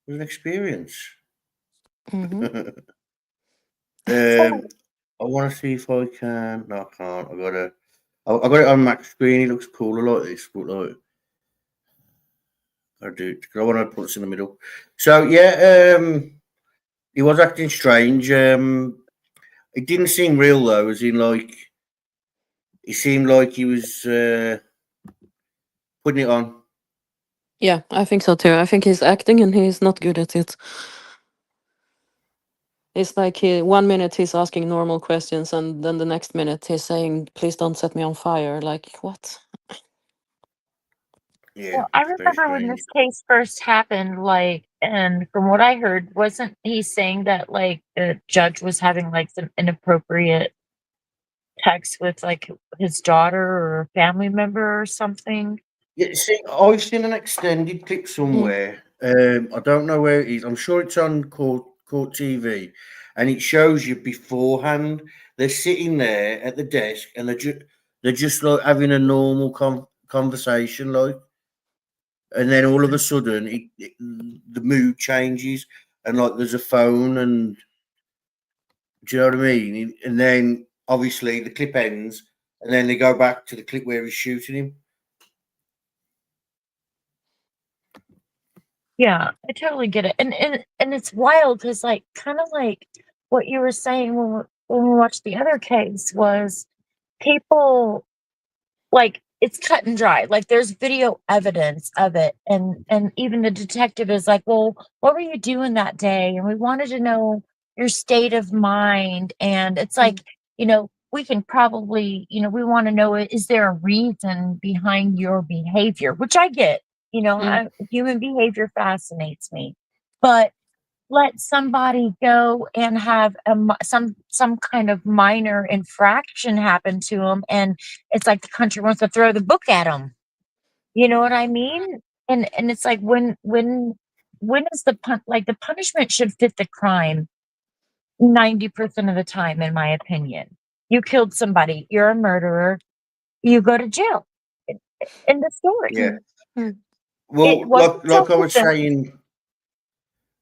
experience. Mhm. I want to see if I can. No, I can't. I got it on max screen. It looks cool. I like this, but like, I do it because I want to put this in the middle. So yeah, he was acting strange. It didn't seem real though, as in like, he seemed like he was putting it on. Yeah, I think so too. I think he's acting and he's not good at it. It's like 1 minute he's asking normal questions and then the next minute he's saying, "Please don't set me on fire." Like, what? Yeah, Well, I it's very remember when strange. this case first happened, like, and from what I heard, wasn't he saying that like the judge was having like some inappropriate text with like his daughter or a family member or something? Yeah, see, I've seen an extended clip somewhere. I don't know where it is. I'm sure it's on court TV, and it shows you beforehand. They're sitting there at the desk, and they're just like having a normal conversation, like, and then all of a sudden, the mood changes, and like there's a phone, and do you know what I mean? And then obviously the clip ends, and then they go back to the clip where he's shooting him. Yeah, I totally get it. And it's wild because like kind of like what you were saying when we watched the other case was people like it's cut and dry. Like there's video evidence of it and even the detective is like, "Well, what were you doing that day?" And we wanted to know your state of mind and it's like, we can probably, we want to know is there a reason behind your behavior, which I get. Mm. Human behavior fascinates me. But let somebody go and have some kind of minor infraction happen to them, and it's like the country wants to throw the book at them. You know what I mean? And it's like when is the punishment should fit the crime 90% of the time, in my opinion. You killed somebody, you're a murderer, you go to jail. In the story. Yeah. Mm. It Well, wasn't like I was self-defense. saying,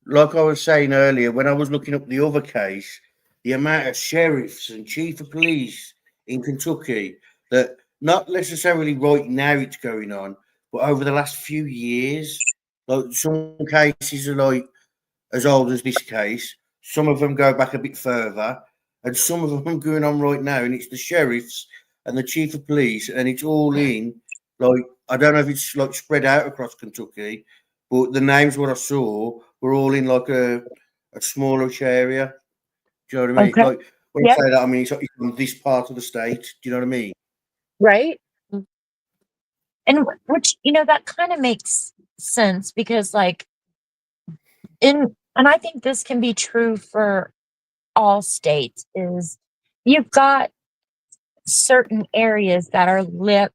like I was saying earlier, when I was looking up the other case, the amount of sheriffs and chief of police in Kentucky that not necessarily right now it's going on, but over the last few years, like some cases are like as old as this case, some of them go back a bit further, and some of them going on right now, and it's the sheriffs and the chief of police, and it's all in like I don't know if it's like spread out across Kentucky, but the names what I saw were all in like a smallish area. Do you know what I mean? Okay. Like when I Yep. say that, I mean it's from this part of the state. Do you know what I mean? Right? Mm. And which, that kind of makes sense because like and I think this can be true for all states is you've got certain areas that are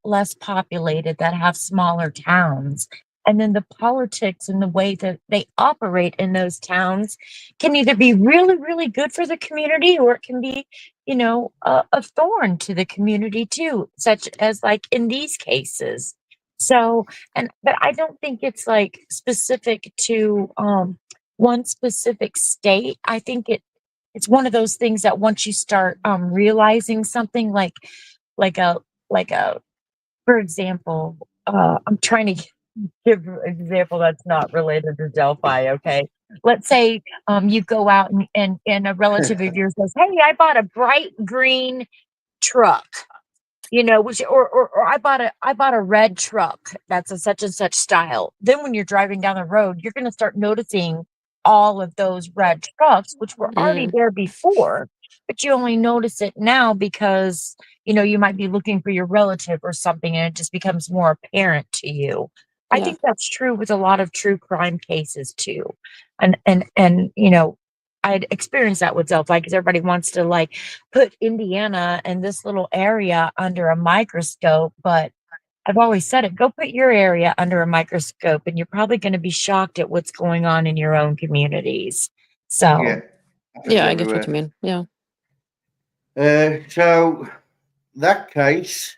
less populated that have smaller towns. And then the politics and the way that they operate in those towns can either be really, really good for the community or it can be, a thorn to the community too, such as like in these cases. So, but I don't think it's like specific to one specific state. I think it's one of those things that once you start realizing something like a like a for example, I'm trying to give an example that's not related to Delphi, okay? Let's say you go out and a relative of yours says, "Hey, I bought a bright green truck." Which or I bought a red truck that's a such and such style. Then when you're driving down the road, you're gonna start noticing all of those red trucks, which were already Mm. there before, but you only notice it now because, you might be looking for your relative or something, and it just becomes more apparent to you. I Yeah. think that's true with a lot of true crime cases too. And I'd experienced that with Delphi because everybody wants to like put Indiana and this little area under a microscope, but I've always said it, go put your area under a microscope and you're probably going to be shocked at what's going on in your own communities. Yeah, So, happens Yeah, I get what everywhere. you mean. Yeah. So that case,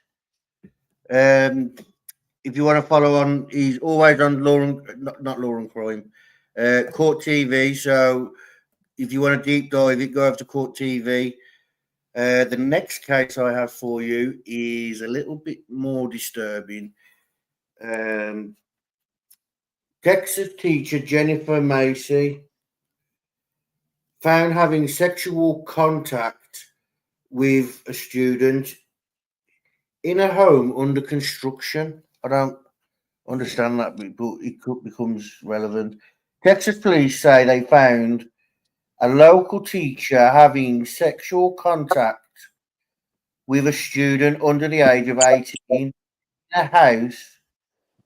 um, if you want to follow on, he's always on not Law and Crime, Court TV. So if you want to deep dive it, go over to Court TV. The next case I have for you is a little bit more disturbing. Texas teacher Jennifer Macy found having sexual contact with a student in a home under construction. I don't understand that, but it becomes relevant. Texas police say they found a local teacher having sexual contact with a student under the age of 18 in a house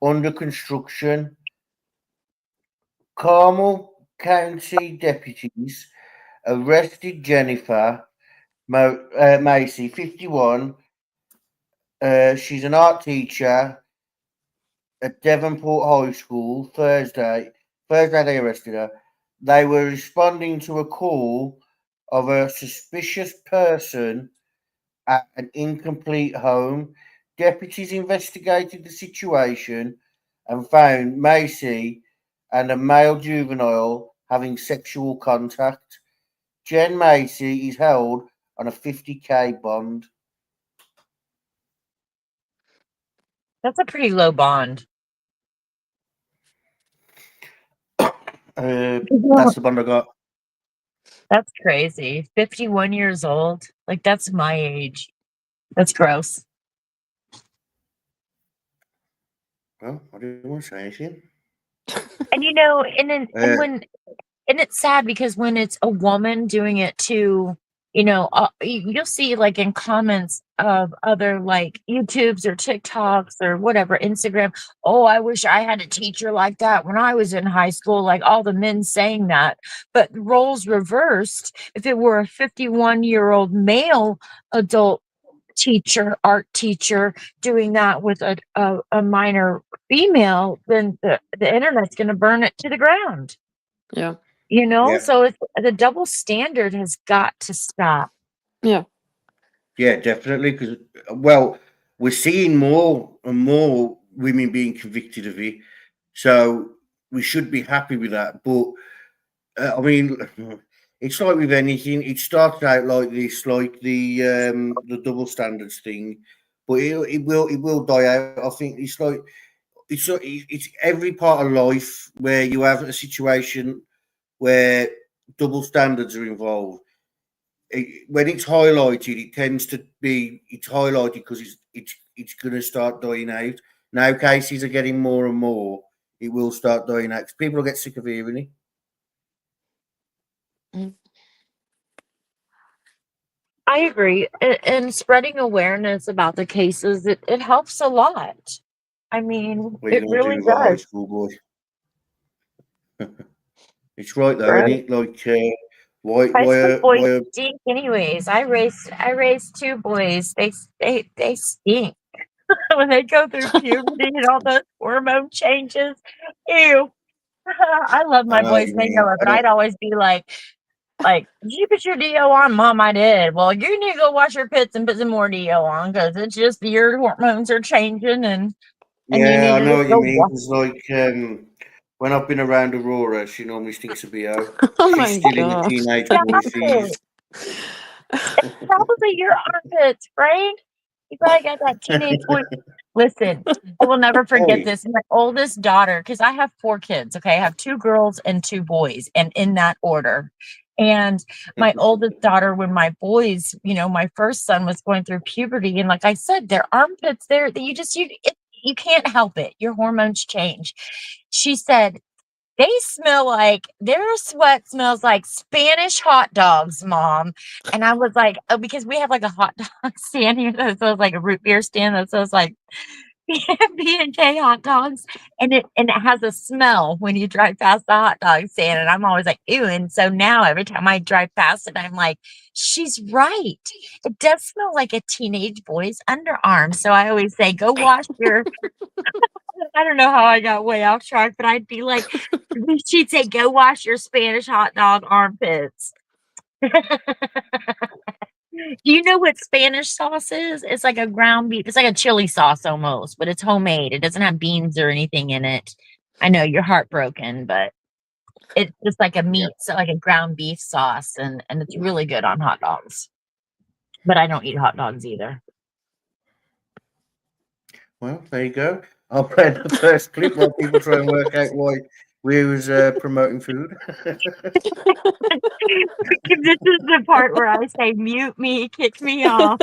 under construction. Carmel County deputies arrested Jennifer Macy, 51. She's an art teacher at Devonport High School. Thursday they arrested her. They were responding to a call of a suspicious person at an incomplete home. Deputies investigated the situation and found Macy and a male juvenile having sexual contact. Jen Macy is held on a $50,000 bond. That's a pretty low bond. That's the bond I got. That's crazy. 51 years old. Like, that's my age. That's gross. Well, I didn't want to say anything. And you know, and it's sad because when it's a woman doing it to, you know, you'll see like in comments of other like YouTubes or TikToks or whatever, Instagram, oh, I wish I had a teacher like that when I was in high school, like all the men saying that. But roles reversed, if it were a 51-year-old male adult teacher, art teacher, doing that with a minor female, then the internet's going to burn it to the ground. Yeah. You know, Yeah. so the double standard has got to stop. Yeah. Yeah, definitely. Because, well, we're seeing more and more women being convicted of it. So we should be happy with that. But, I mean, it's like with anything. It started out like this, like the double standards thing. But it will die out. I think it's like it's every part of life where you have a situation where double standards are involved. When it's highlighted, it tends to be it's highlighted because it's going to start dying out. Now cases are getting more and more. It will start dying out because people will get sick of hearing it. I agree. And spreading awareness about the cases, it helps a lot. I mean, What are you it going to do really with a high does. school boy? It's right though, Right. isn't it? Like, why, High school boys why? stink anyways. I raised two boys. They stink. When they go through puberty and all those hormone changes. Ew. I love I my know what boys, you they know mean. it, but I'd always be like, did you put your DO on? Mom, I did. Well, you need to go wash your pits and put some more DO on because it's just your hormones are changing and you Yeah, need I to know just what you go mean. wash. It's like when I've been around Aurora, she normally stinks of BO. Oh She's my still in the god. teenage Stop boy phase. it. Probably your armpits, right? You probably got that teenage boy. Listen, I will never forget Oi. this. My oldest daughter, because I have 4 kids, okay? I have 2 girls and 2 boys, and in that order. And my oldest daughter, when my boys, you know, my first son was going through puberty, and like I said, their armpits there, that you can't help it. Your hormones change. She said, they smell like their sweat smells like Spanish hot dogs, Mom. And I was like, oh, because we have like a hot dog stand here that sells like a root beer stand that sells like B&K hot dogs. And it has a smell when you drive past the hot dog stand. And I'm always like, ew. And so now every time I drive past it, I'm like, she's right. It does smell like a teenage boy's underarm. So I always say, go wash your I don't know how I got way off track, but I'd be like, she'd say, go wash your Spanish hot dog armpits. Do you know what Spanish sauce is? It's like a ground beef. It's like a chili sauce almost, but it's homemade. It doesn't have beans or anything in it. I know you're heartbroken, but it's just like a meat, so like a ground beef sauce, and it's really good on hot dogs. But I don't eat hot dogs either. Well, there you go. I'll play the first clip while people try and work out why we was promoting food. This is the part where I say, mute me, kick me off.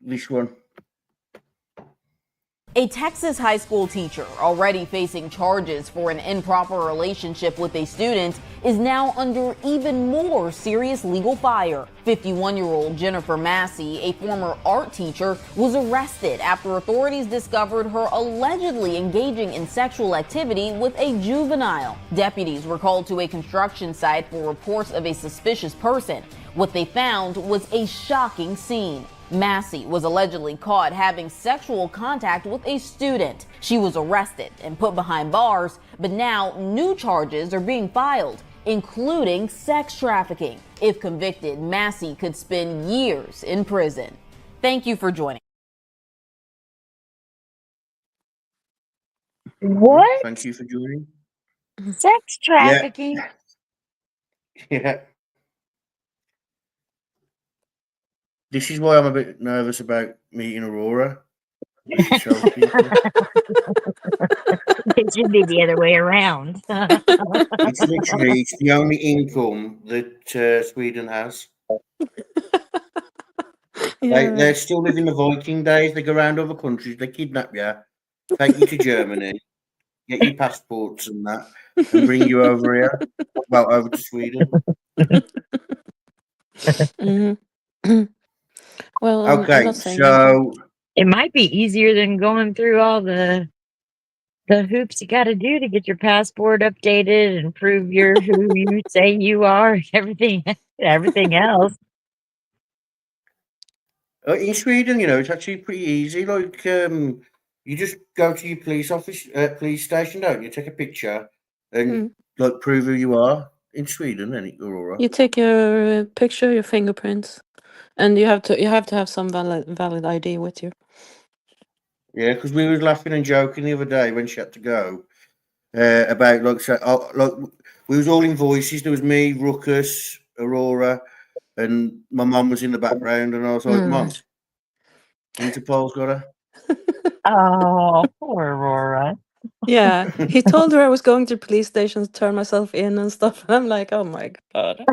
This one. A Texas high school teacher, already facing charges for an improper relationship with a student, is now under even more serious legal fire. 51-year-old Jennifer Massey, a former art teacher, was arrested after authorities discovered her allegedly engaging in sexual activity with a juvenile. Deputies were called to a construction site for reports of a suspicious person. What they found was a shocking scene. Massey was allegedly caught having sexual contact with a student. She was arrested and put behind bars, but now new charges are being filed, including sex trafficking. If convicted, Massey could spend years in prison. Thank you for joining. What? Thank you for joining. Sex trafficking? Yeah. This is why I'm a bit nervous about meeting Aurora. She shows people. It should be the other way around. It's literally it's the only income that Sweden has. They're still living the Viking days. They go around other countries. They kidnap you, take you to Germany, get your passports and that, and bring you over here. Well, over to Sweden. Mm-hmm. Well, I'm Okay, not saying anything. so It might be easier than going through all the hoops you got to do to get your passport updated and prove you're who you say you are. Everything else. in Sweden, you know, it's actually pretty easy. Like, you just go to your police office, police station, don't you? Take a picture and like prove who you are in Sweden. Then Aurora. You take your picture, your fingerprints, and you have to have some valid ID with you. Yeah, because we was laughing and joking the other day when she had to go about like we was all in voices. There was me, Ruckus, Aurora, and my mum was in the background, and I was like, "Mum, Interpol's got her." Oh, poor Aurora. Yeah, he told her I was going to police station to turn myself in and stuff. And I'm like, oh my god.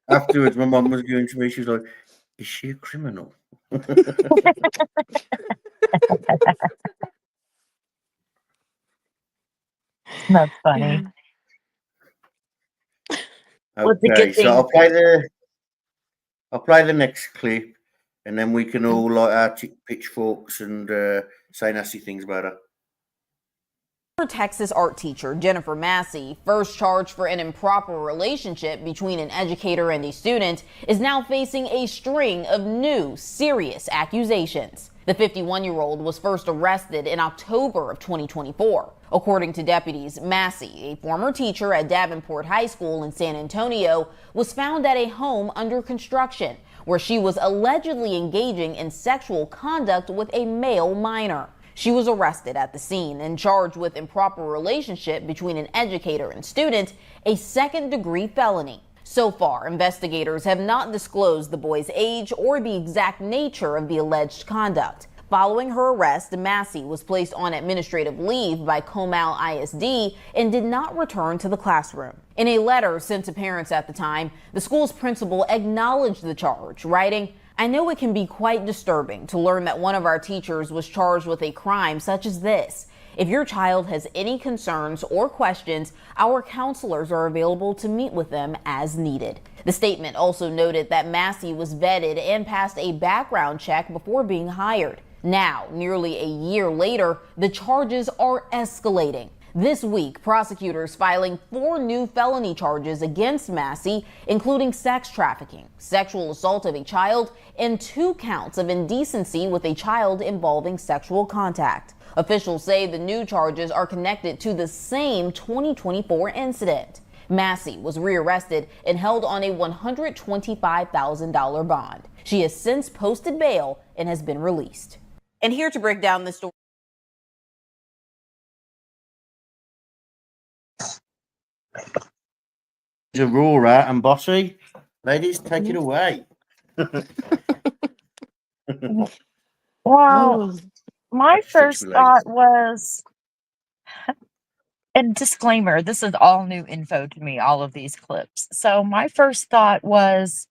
Afterwards, my mum was going to me. She was like, "Is she a criminal?" That's funny. What's a Okay, good so thing? I'll play the next clip, and then we can all like our pitchforks and say nasty things about her. Texas art teacher Jennifer Massey, first charged for an improper relationship between an educator and a student, is now facing a string of new serious accusations. The 51-year-old was first arrested in October of 2024. According to deputies, Massey, a former teacher at Davenport High School in San Antonio, was found at a home under construction where she was allegedly engaging in sexual conduct with a male minor. She was arrested at the scene and charged with improper relationship between an educator and student, a second-degree felony. So far, investigators have not disclosed the boy's age or the exact nature of the alleged conduct. Following her arrest, Massey was placed on administrative leave by Comal ISD and did not return to the classroom. In a letter sent to parents at the time, the school's principal acknowledged the charge, writing, "I know it can be quite disturbing to learn that one of our teachers was charged with a crime such as this. If your child has any concerns or questions, our counselors are available to meet with them as needed." The statement also noted that Massey was vetted and passed a background check before being hired. Now, nearly a year later, the charges are escalating. This week, prosecutors filing 4 new felony charges against Massey, including sex trafficking, sexual assault of a child, and 2 counts of indecency with a child involving sexual contact. Officials say the new charges are connected to the same 2024 incident. Massey was rearrested and held on a $125,000 bond. She has since posted bail and has been released. And here to break down this story. Aurora and Bossy, ladies, take it away. Well, my first thought was, and disclaimer, this is all new info to me, all of these clips. So my first thought was,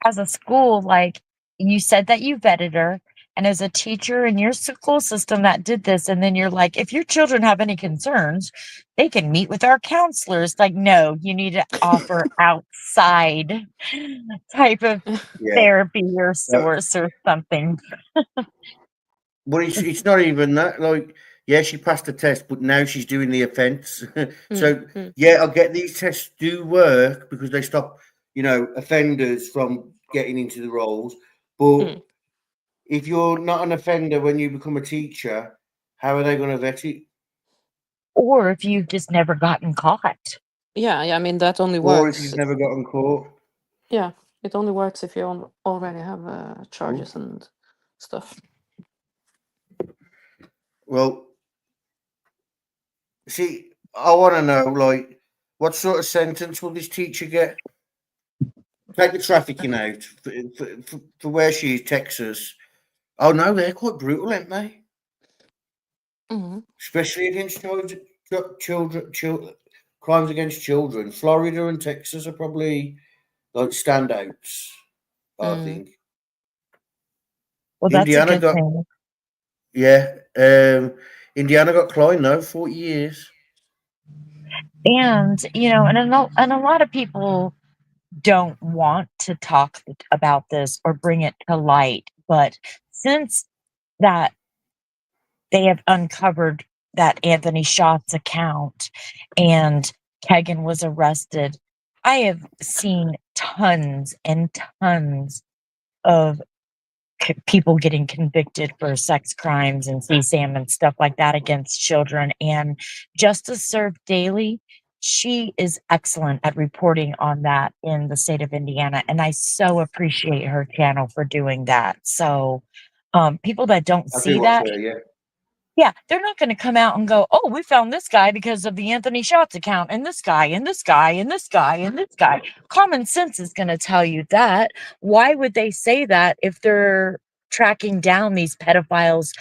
as a school, like, you said that you vetted her and as a teacher in your school system that did this, and then you're like, if your children have any concerns, they can meet with our counselors. Like, no, you need to offer outside type of Yeah. therapy or source or something. But it's not even that. Like, yeah, she passed the test, but now she's doing the offence. So, yeah, I get these tests do work because they stop, offenders from getting into the roles. But if you're not an offender when you become a teacher, how are they going to vet it? Or if you've just never gotten caught. Yeah, I mean that only Or works. if you've never gotten caught? Yeah, it only works if you already have charges and stuff. Well, see, I want to know, like, what sort of sentence will this teacher get? Take the trafficking out for where she is, Texas. Oh no, they're quite brutal, aren't they? Especially against children, crimes against children. Florida and Texas are probably like standouts. I think. Well, that's Indiana a good thing. Indiana got Klein though, 40 years. And and a lot of people don't want to talk about this or bring it to light, but since that they have uncovered that Anthony Shots account and Kegan was arrested, I have seen tons and tons of people getting convicted for sex crimes and CSAM and stuff like that against children. And Justice Served Daily, she is excellent at reporting on that in the state of Indiana. And I so appreciate her channel for doing that. So people that don't see that, yeah, they're not going to come out and go, oh, we found this guy because of the Anthony Shots account and this guy and this guy and this guy and this guy. Common sense is going to tell you that. Why would they say that if they're tracking down these pedophiles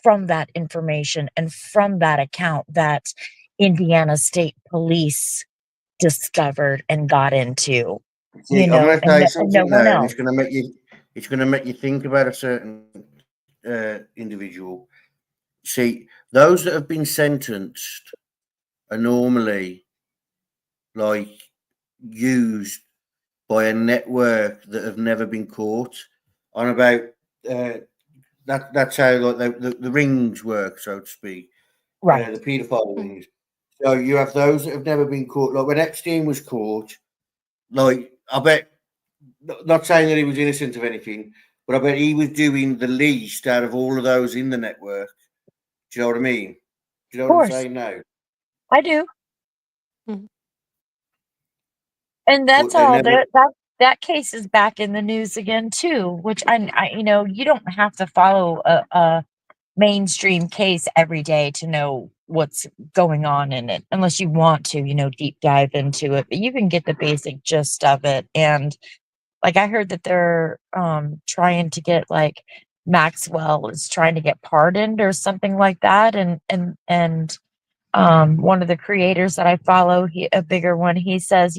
from that information and from that account that Indiana State Police discovered and got into? See, I'm going to tell you something no one now, and else. it's going to make you think about a certain individual. See, those that have been sentenced are normally like used by a network that have never been caught. On about that's how like the rings work, so to speak. Right. The paedophile rings. So you have those that have never been caught. Like when Epstein was caught, like I bet, not saying that he was innocent of anything, but I bet he was doing the least out of all of those in the network. Do you know what I mean? Do you know what I'm saying now? I do. And that's all. That case is back in the news again too, which I you don't have to follow a mainstream case every day to know what's going on in it, unless you want to, deep dive into it. But you can get the basic gist of it. And like I heard that they're trying to get like Maxwell is trying to get pardoned or something like that. And one of the creators that I follow, a bigger one, he says,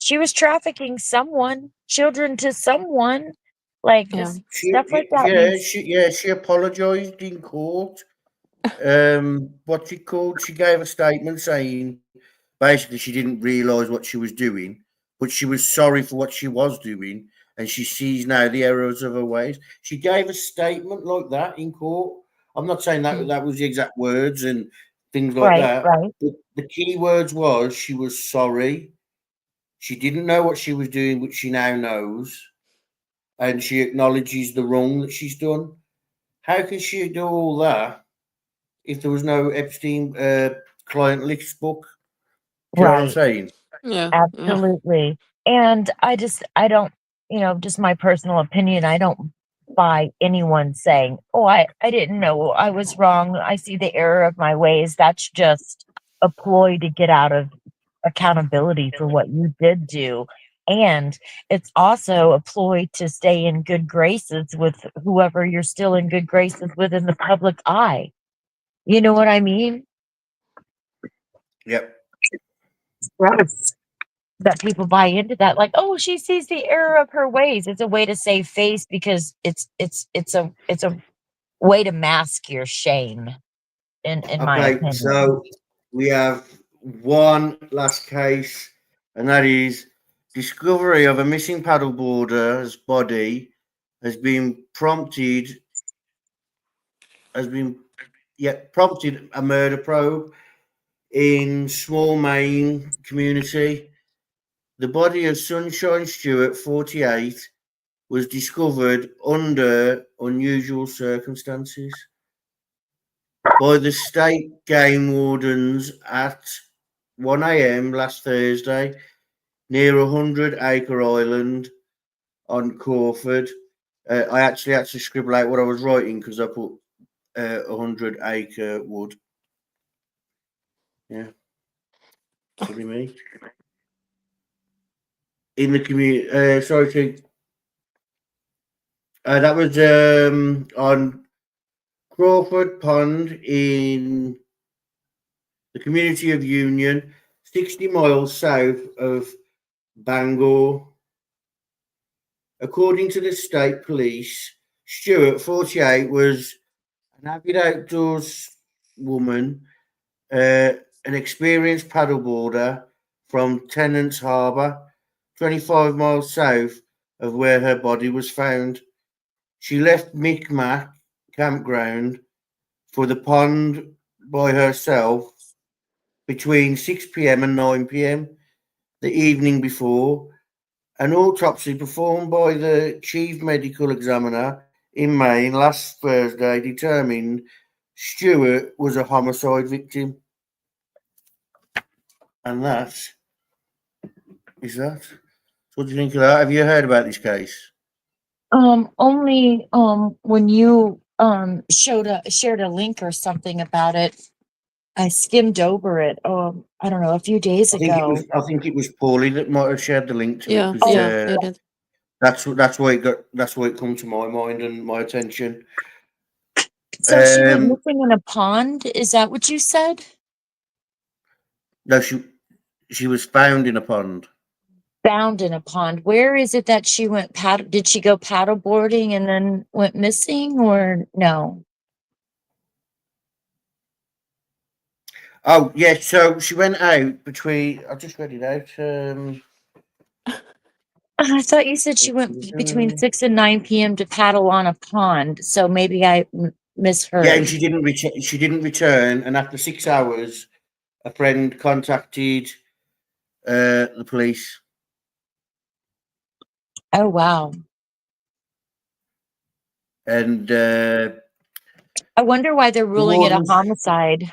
she was trafficking children to someone, like just stuff like that. She apologized in court. What's it called? She gave a statement saying basically she didn't realize what she was doing, but she was sorry for what she was doing, and she sees now the errors of her ways. She gave a statement like that in court. I'm not saying that was the exact words and things like that. Right. But the key words was she was sorry. She didn't know what she was doing, but she now knows, and she acknowledges the wrong that she's done. How can she do all that if there was no Epstein client list book? Do you know what I'm saying? Yeah, absolutely. And I don't, just my personal opinion, I don't buy anyone saying, oh, I didn't know, I was wrong, I see the error of my ways. That's just a ploy to get out of accountability for what you did do. And it's also a ploy to stay in good graces with whoever you're still in good graces with in the public eye. You know what I mean? Yep. It's gross that people buy into that. Like, oh, she sees the error of her ways. It's a way to save face because it's a way to mask your shame, in my Okay, opinion. so we have one last case, and that is discovery of a missing paddleboarder's body has prompted a murder probe in Small Main community. The body of Sunshine Stewart, 48, was discovered under unusual circumstances by the state game wardens at 1 a.m. last Thursday near 100 Acre Island on Crawford. I actually had to scribble out what I was writing because I put 100 Acre Wood. Yeah. Silly me. In the community, that was on Crawford Pond in the community of Union, 60 miles south of Bangor. According to the state police, Stewart, 48, was an avid outdoors woman, an experienced paddleboarder from Tennant's Harbour, 25 miles south of where her body was found. She left Micmac campground for the pond by herself between 6 p.m. and 9 p.m. the evening before. An autopsy performed by the chief medical examiner in Maine last Thursday determined Stewart was a homicide victim. And that is that. So what do you think of that? Have you heard about this case? Only when you shared a link or something about it, I skimmed over it. I don't know, a few days ago. I think it was Paulie that might have shared the link to Yeah, it. 'Cause, yeah, I did. That's why it come to my mind and my attention. So she went missing in a pond. Is that what you said? No, she was found in a pond. Found in a pond. Where is it that she went did she go paddleboarding and then went missing, or no? Oh, yeah, so she went out I just read it out. I thought you said she went between 6 and 9 p.m. to paddle on a pond. So maybe I misheard. Yeah, and she didn't return, and after 6 hours, a friend contacted the police. Oh, wow. And I wonder why they're ruling it a homicide.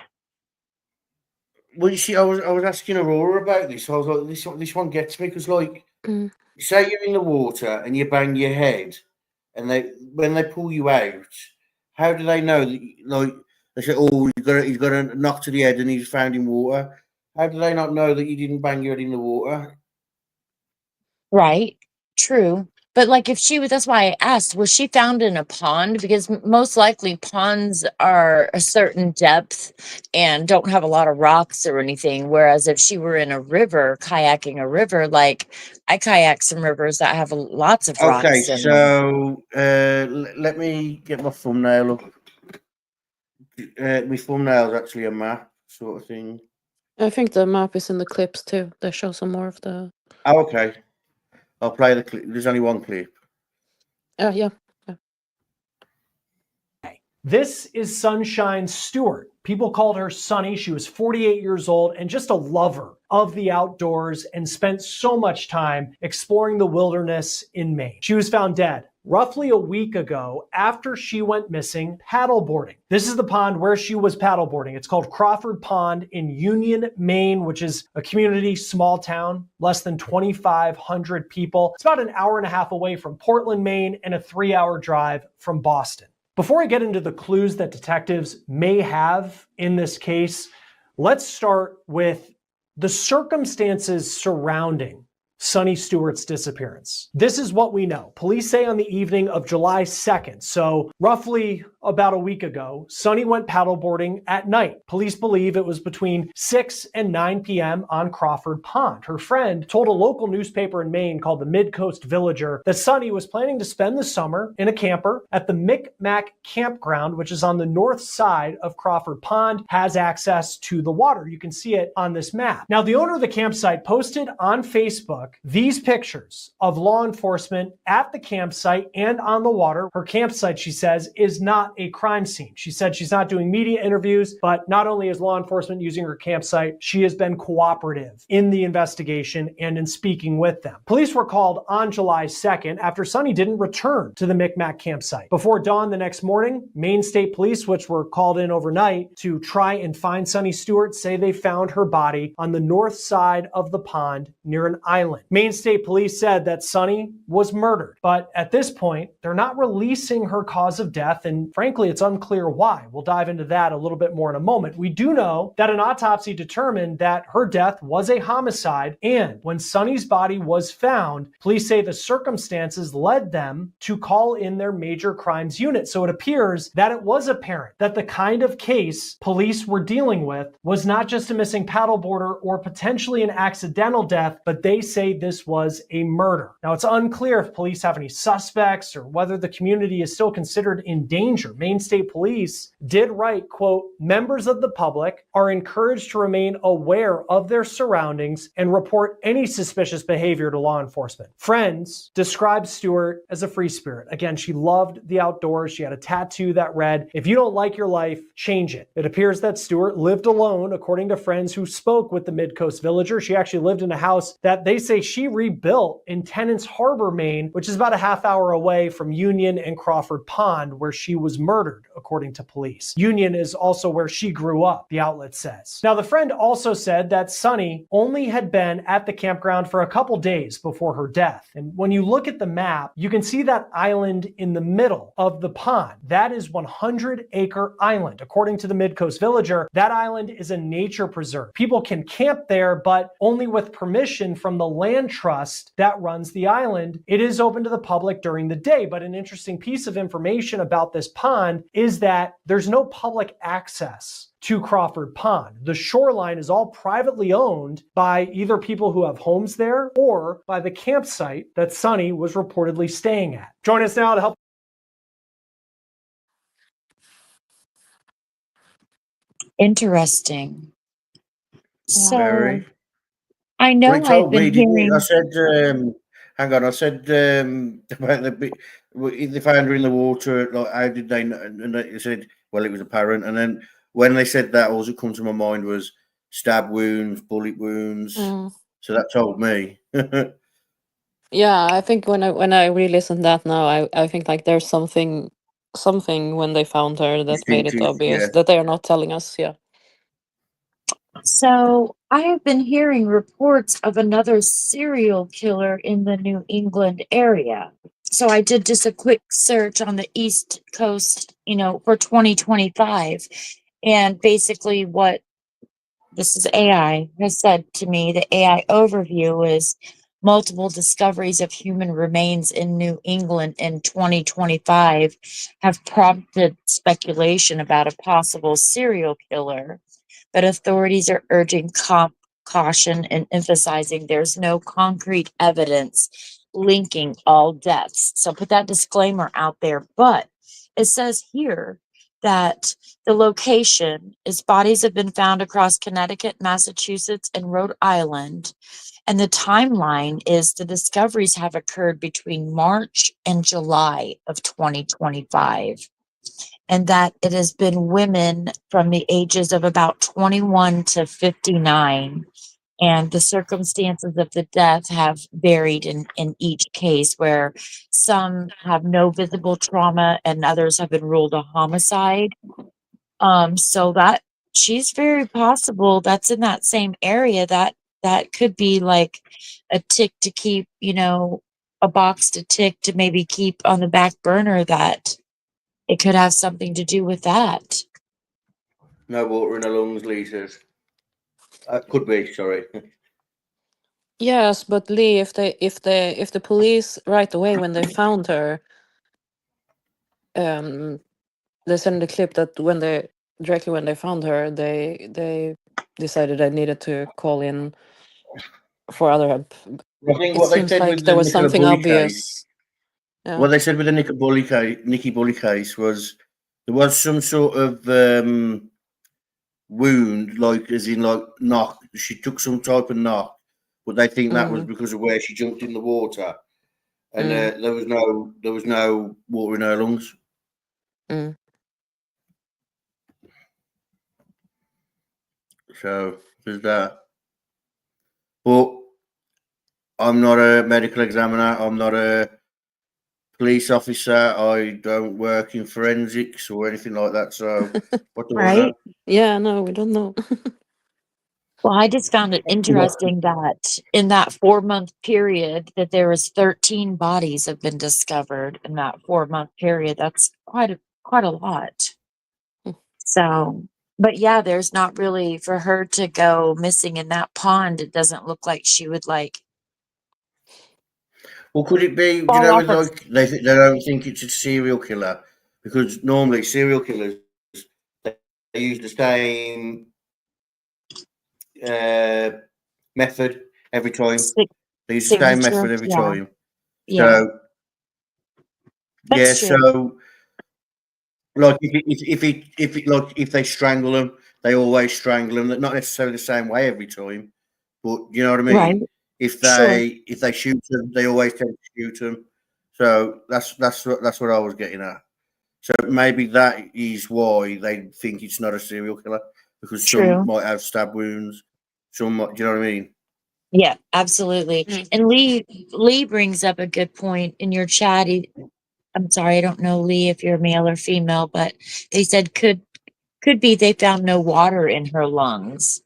Well, you see, I was asking Aurora about this. I was like, this one gets me because, like, say you're in the water and you bang your head, and when they pull you out, how do they know that? Like, they say, "Oh, he's got a knock to the head and he's found in water." How do they not know that you didn't bang your head in the water? Right. True. But like if that's why I asked, was she found in a pond? Because most likely ponds are a certain depth and don't have a lot of rocks or anything. Whereas if she were in a river, kayaking a river, like I kayak some rivers that have lots of rocks. Okay, so let me get my thumbnail up. My thumbnail is actually a map sort of thing. I think the map is in the clips too. They show some more of the. Oh, okay. I'll play the clip. There's only one clip. Yeah. This is Sunshine Stewart. People called her Sunny. She was 48 years old and just a lover of the outdoors and spent so much time exploring the wilderness in Maine. She was found dead roughly a week ago after she went missing paddleboarding. This is the pond where she was paddleboarding. It's called Crawford Pond in Union, Maine, which is a community, small town, less than 2,500 people. It's about an hour and a half away from Portland, Maine, and a 3-hour drive from Boston. Before I get into the clues that detectives may have in this case, let's start with the circumstances surrounding Sonny Stewart's disappearance. This is what we know. Police say on the evening of July 2nd, so roughly about a week ago, Sonny went paddleboarding at night. Police believe it was between 6 and 9 p.m. on Crawford Pond. Her friend told a local newspaper in Maine called the Mid-Coast Villager that Sonny was planning to spend the summer in a camper at the Micmac Campground, which is on the north side of Crawford Pond, has access to the water. You can see it on this map. Now, the owner of the campsite posted on Facebook these pictures of law enforcement at the campsite and on the water. Her campsite, she says, is not a crime scene. She said she's not doing media interviews, but not only is law enforcement using her campsite, she has been cooperative in the investigation and in speaking with them. Police were called on July 2nd after Sonny didn't return to the Micmac campsite. Before dawn the next morning, Maine State Police, which were called in overnight to try and find Sonny Stewart, say they found her body on the north side of the pond near an island. Maine State Police said that Sonny was murdered, but at this point, they're not releasing her cause of death, and frankly, it's unclear why. We'll dive into that a little bit more in a moment. We do know that an autopsy determined that her death was a homicide, and when Sonny's body was found, police say the circumstances led them to call in their major crimes unit. So it appears that it was apparent that the kind of case police were dealing with was not just a missing paddleboarder or potentially an accidental death, but they say this was a murder. Now, it's unclear if police have any suspects or whether the community is still considered in danger. Maine State Police did write, quote, members of the public are encouraged to remain aware of their surroundings and report any suspicious behavior to law enforcement. Friends described Stewart as a free spirit. Again, she loved the outdoors. She had a tattoo that read, if you don't like your life, change it. It appears that Stewart lived alone, according to friends who spoke with the Mid-Coast Villager. She actually lived in a house that they say she rebuilt in Tennants Harbor, Maine, which is about a half hour away from Union and Crawford Pond, where she was murdered, according to police. Union is also where she grew up, the outlet says. Now, the friend also said that Sonny only had been at the campground for a couple days before her death. And when you look at the map, you can see that island in the middle of the pond. That is 100-acre island. According to the Mid-Coast Villager, that island is a nature preserve. People can camp there, but only with permission from the land trust that runs the island. It is open to the public during the day, but an interesting piece of information about this pond is that there's no public access to Crawford Pond. The shoreline is all privately owned by either people who have homes there or by the campsite that Sonny was reportedly staying at. Join us now to help. Interesting. So Very. I know Well, he told I've been me, didn't he? hearing. I said, hang on, I said about the bit, they found her in the water, like, how did they know? And they said, well, it was apparent. And then when they said that, all that come to my mind was stab wounds, bullet wounds. Mm. So that told me. Yeah, I think when I re-listen to that now, I think like there's something when they found her that made it Distinctive, obvious yeah. that they are not telling us. Yeah. So I have been hearing reports of another serial killer in the New England area. So I did just a quick search on the East Coast, for 2025. And basically what this is AI has said to me, the AI overview is multiple discoveries of human remains in New England in 2025 have prompted speculation about a possible serial killer. But authorities are urging caution and emphasizing there's no concrete evidence linking all deaths. So put that disclaimer out there. But it says here that the location is bodies have been found across Connecticut, Massachusetts, and Rhode Island. And the timeline is the discoveries have occurred between March and July of 2025. And that it has been women from the ages of about 21 to 59. And the circumstances of the death have varied in each case, where some have no visible trauma and others have been ruled a homicide. So that she's very possible that's in that same area. That could be like a tick to keep, a box to tick to maybe keep on the back burner, that it could have something to do with that. No water in her lungs, Lisa. Could be, sorry. Yes, but Lee, if the police right away when they found her, they sent the clip that when they directly when they found her, they decided they needed to call in for other help. I think It what they seems said like with there the was Nicola something Bully case, obvious. Yeah. what they said with the Nikki Bully case was there was some sort of wound, like as in like knock. She took some type of knock, but they think that was Mm, because of where she jumped in the water, and mm, there was no water in her lungs. mm. So there's that. But I'm not a medical examiner. I'm not a police officer. I don't work in forensics or anything like that. So what do I know? Right. Yeah, no, we don't know. Well, I just found it interesting that in that 4-month period that there was 13 bodies have been discovered in that 4-month period. That's quite a lot. Hmm. So, but yeah, there's not really for her to go missing in that pond. It doesn't look like she would like Well, could it be? Do you fall know, off with of. like they don't think it's a serial killer because normally serial killers they use the same uh, method every time. They use the same Signature. method every Yeah. time. Yeah. So yeah, That's true. so like if they strangle them, they always strangle them. Not necessarily the same way every time, but you know what I Right. mean. Sure. If they shoot them, they always tend to shoot them. So that's what I was getting at. So maybe that is why they think it's not a serial killer because some True. might have stab wounds, some might. Do you know what I mean? Yeah, absolutely. And Lee brings up a good point in your chat. I'm sorry, I don't know, Lee, if you're male or female, but they said could be they found no water in her lungs,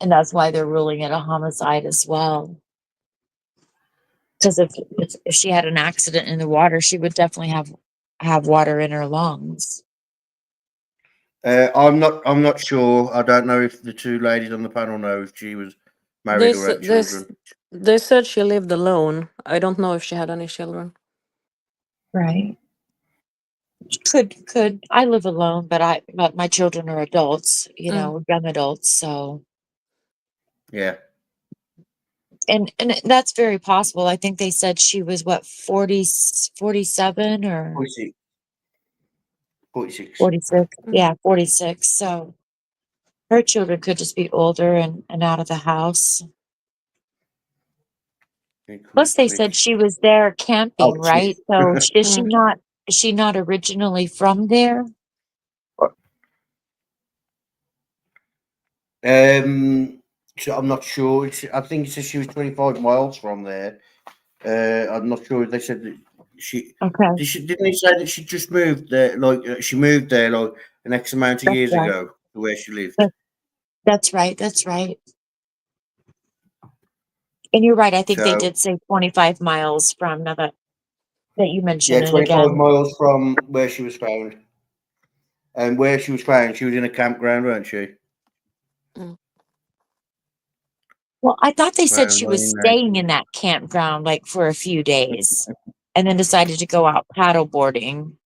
and that's why they're ruling it a homicide as well. Because if she had an accident in the water, she would definitely have water in her lungs. I'm not sure. I don't know if the two ladies on the panel know if she was married or had children. They said she lived alone. I don't know if she had any children. Right. Could I live alone, but my children are adults, young adults, so Yeah. and that's very possible. I think they said she was what 47 or 46. 46. 46. Yeah, 46. So her children could just be older and out of the house. Plus they said she was there camping, right? So is she not originally from there? So I'm not sure. I think it says she was 25 miles from there. I'm not sure if they said that Okay. didn't they say that she just moved there? Like she moved there like an X amount of That's years right. ago to where she lived. That's right. That's right. And you're right. I think they So did say 25 miles from that you yeah, mentioned it 25 again. miles from where she was found. And where she was found, she was in a campground, weren't she? Well, I thought they said Around she was staying in that campground like for a few days and then decided to go out paddle boarding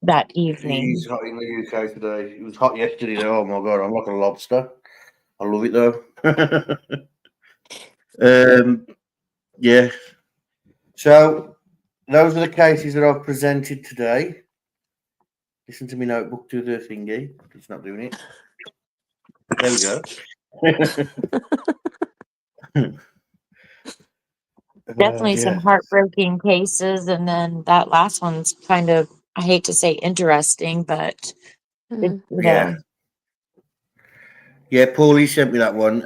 that It evening. is hot in the UK today. It was hot yesterday though. Oh my god, I'm like a lobster. I love it though. Yeah. So those are the cases that I've presented today. Listen to me notebook, do the thingy. It's not doing it. There we go. Definitely some heartbreaking cases, and then that last one's kind of, I hate to say interesting, but Yeah. Yeah, Paulie sent me that one.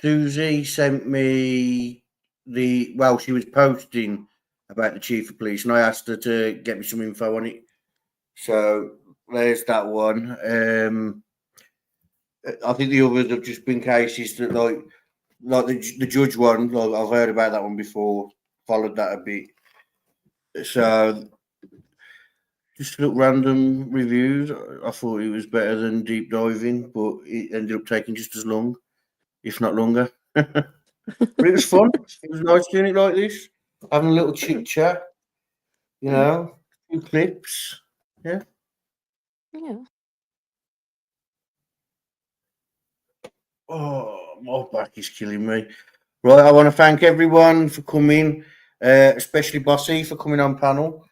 Susie sent me she was posting about the chief of police, and I asked her to get me some info on it. So there's that one. I think the others have just been cases that like the judge one. Like I've heard about that one before. Followed that a bit. So Just little random reviews. I thought it was better than deep diving, but it ended up taking just as long, if not longer. But it was fun. It was nice doing it like this, having a little chit chat. You know, a few clips. Yeah. Yeah. Oh, my back is killing me. Right, I want to thank everyone for coming, especially Bossy for coming on panel.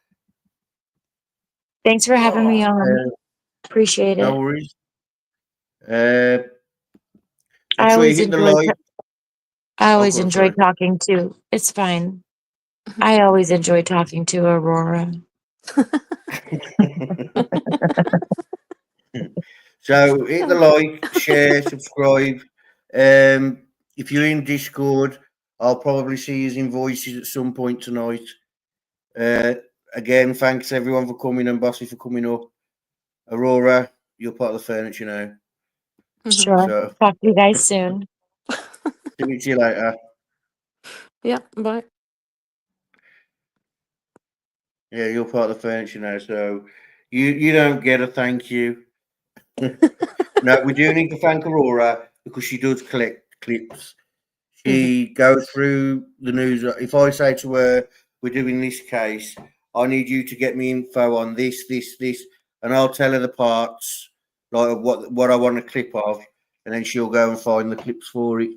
Thanks for having me on. Appreciate No it. worries. I Make sure you always hit the enjoy. like. I always God, enjoy sorry. talking to. It's fine. I always enjoy talking to Aurora. So hit the like, share, subscribe. If you're in Discord, I'll probably see his invoices at some point tonight. Again, thanks everyone for coming and Bossy for coming up. Aurora, you're part of the furniture now. Sure. So Talk to you guys soon. see you later. Yeah, bye. Yeah, you're part of the furniture now, so you don't get a thank you. No, we do need to thank Aurora because she does collect clips. She goes through the news. If I say to her, "We're doing this case," I need you to get me info on this, and I'll tell her the parts, like what I want a clip of, and then she'll go and find the clips for it.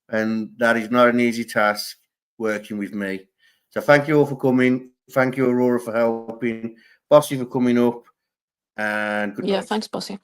And that is not an easy task working with me. So thank you all for coming. Thank you, Aurora, for helping. Bossy for coming up. And good Yeah, night. thanks, Bossy.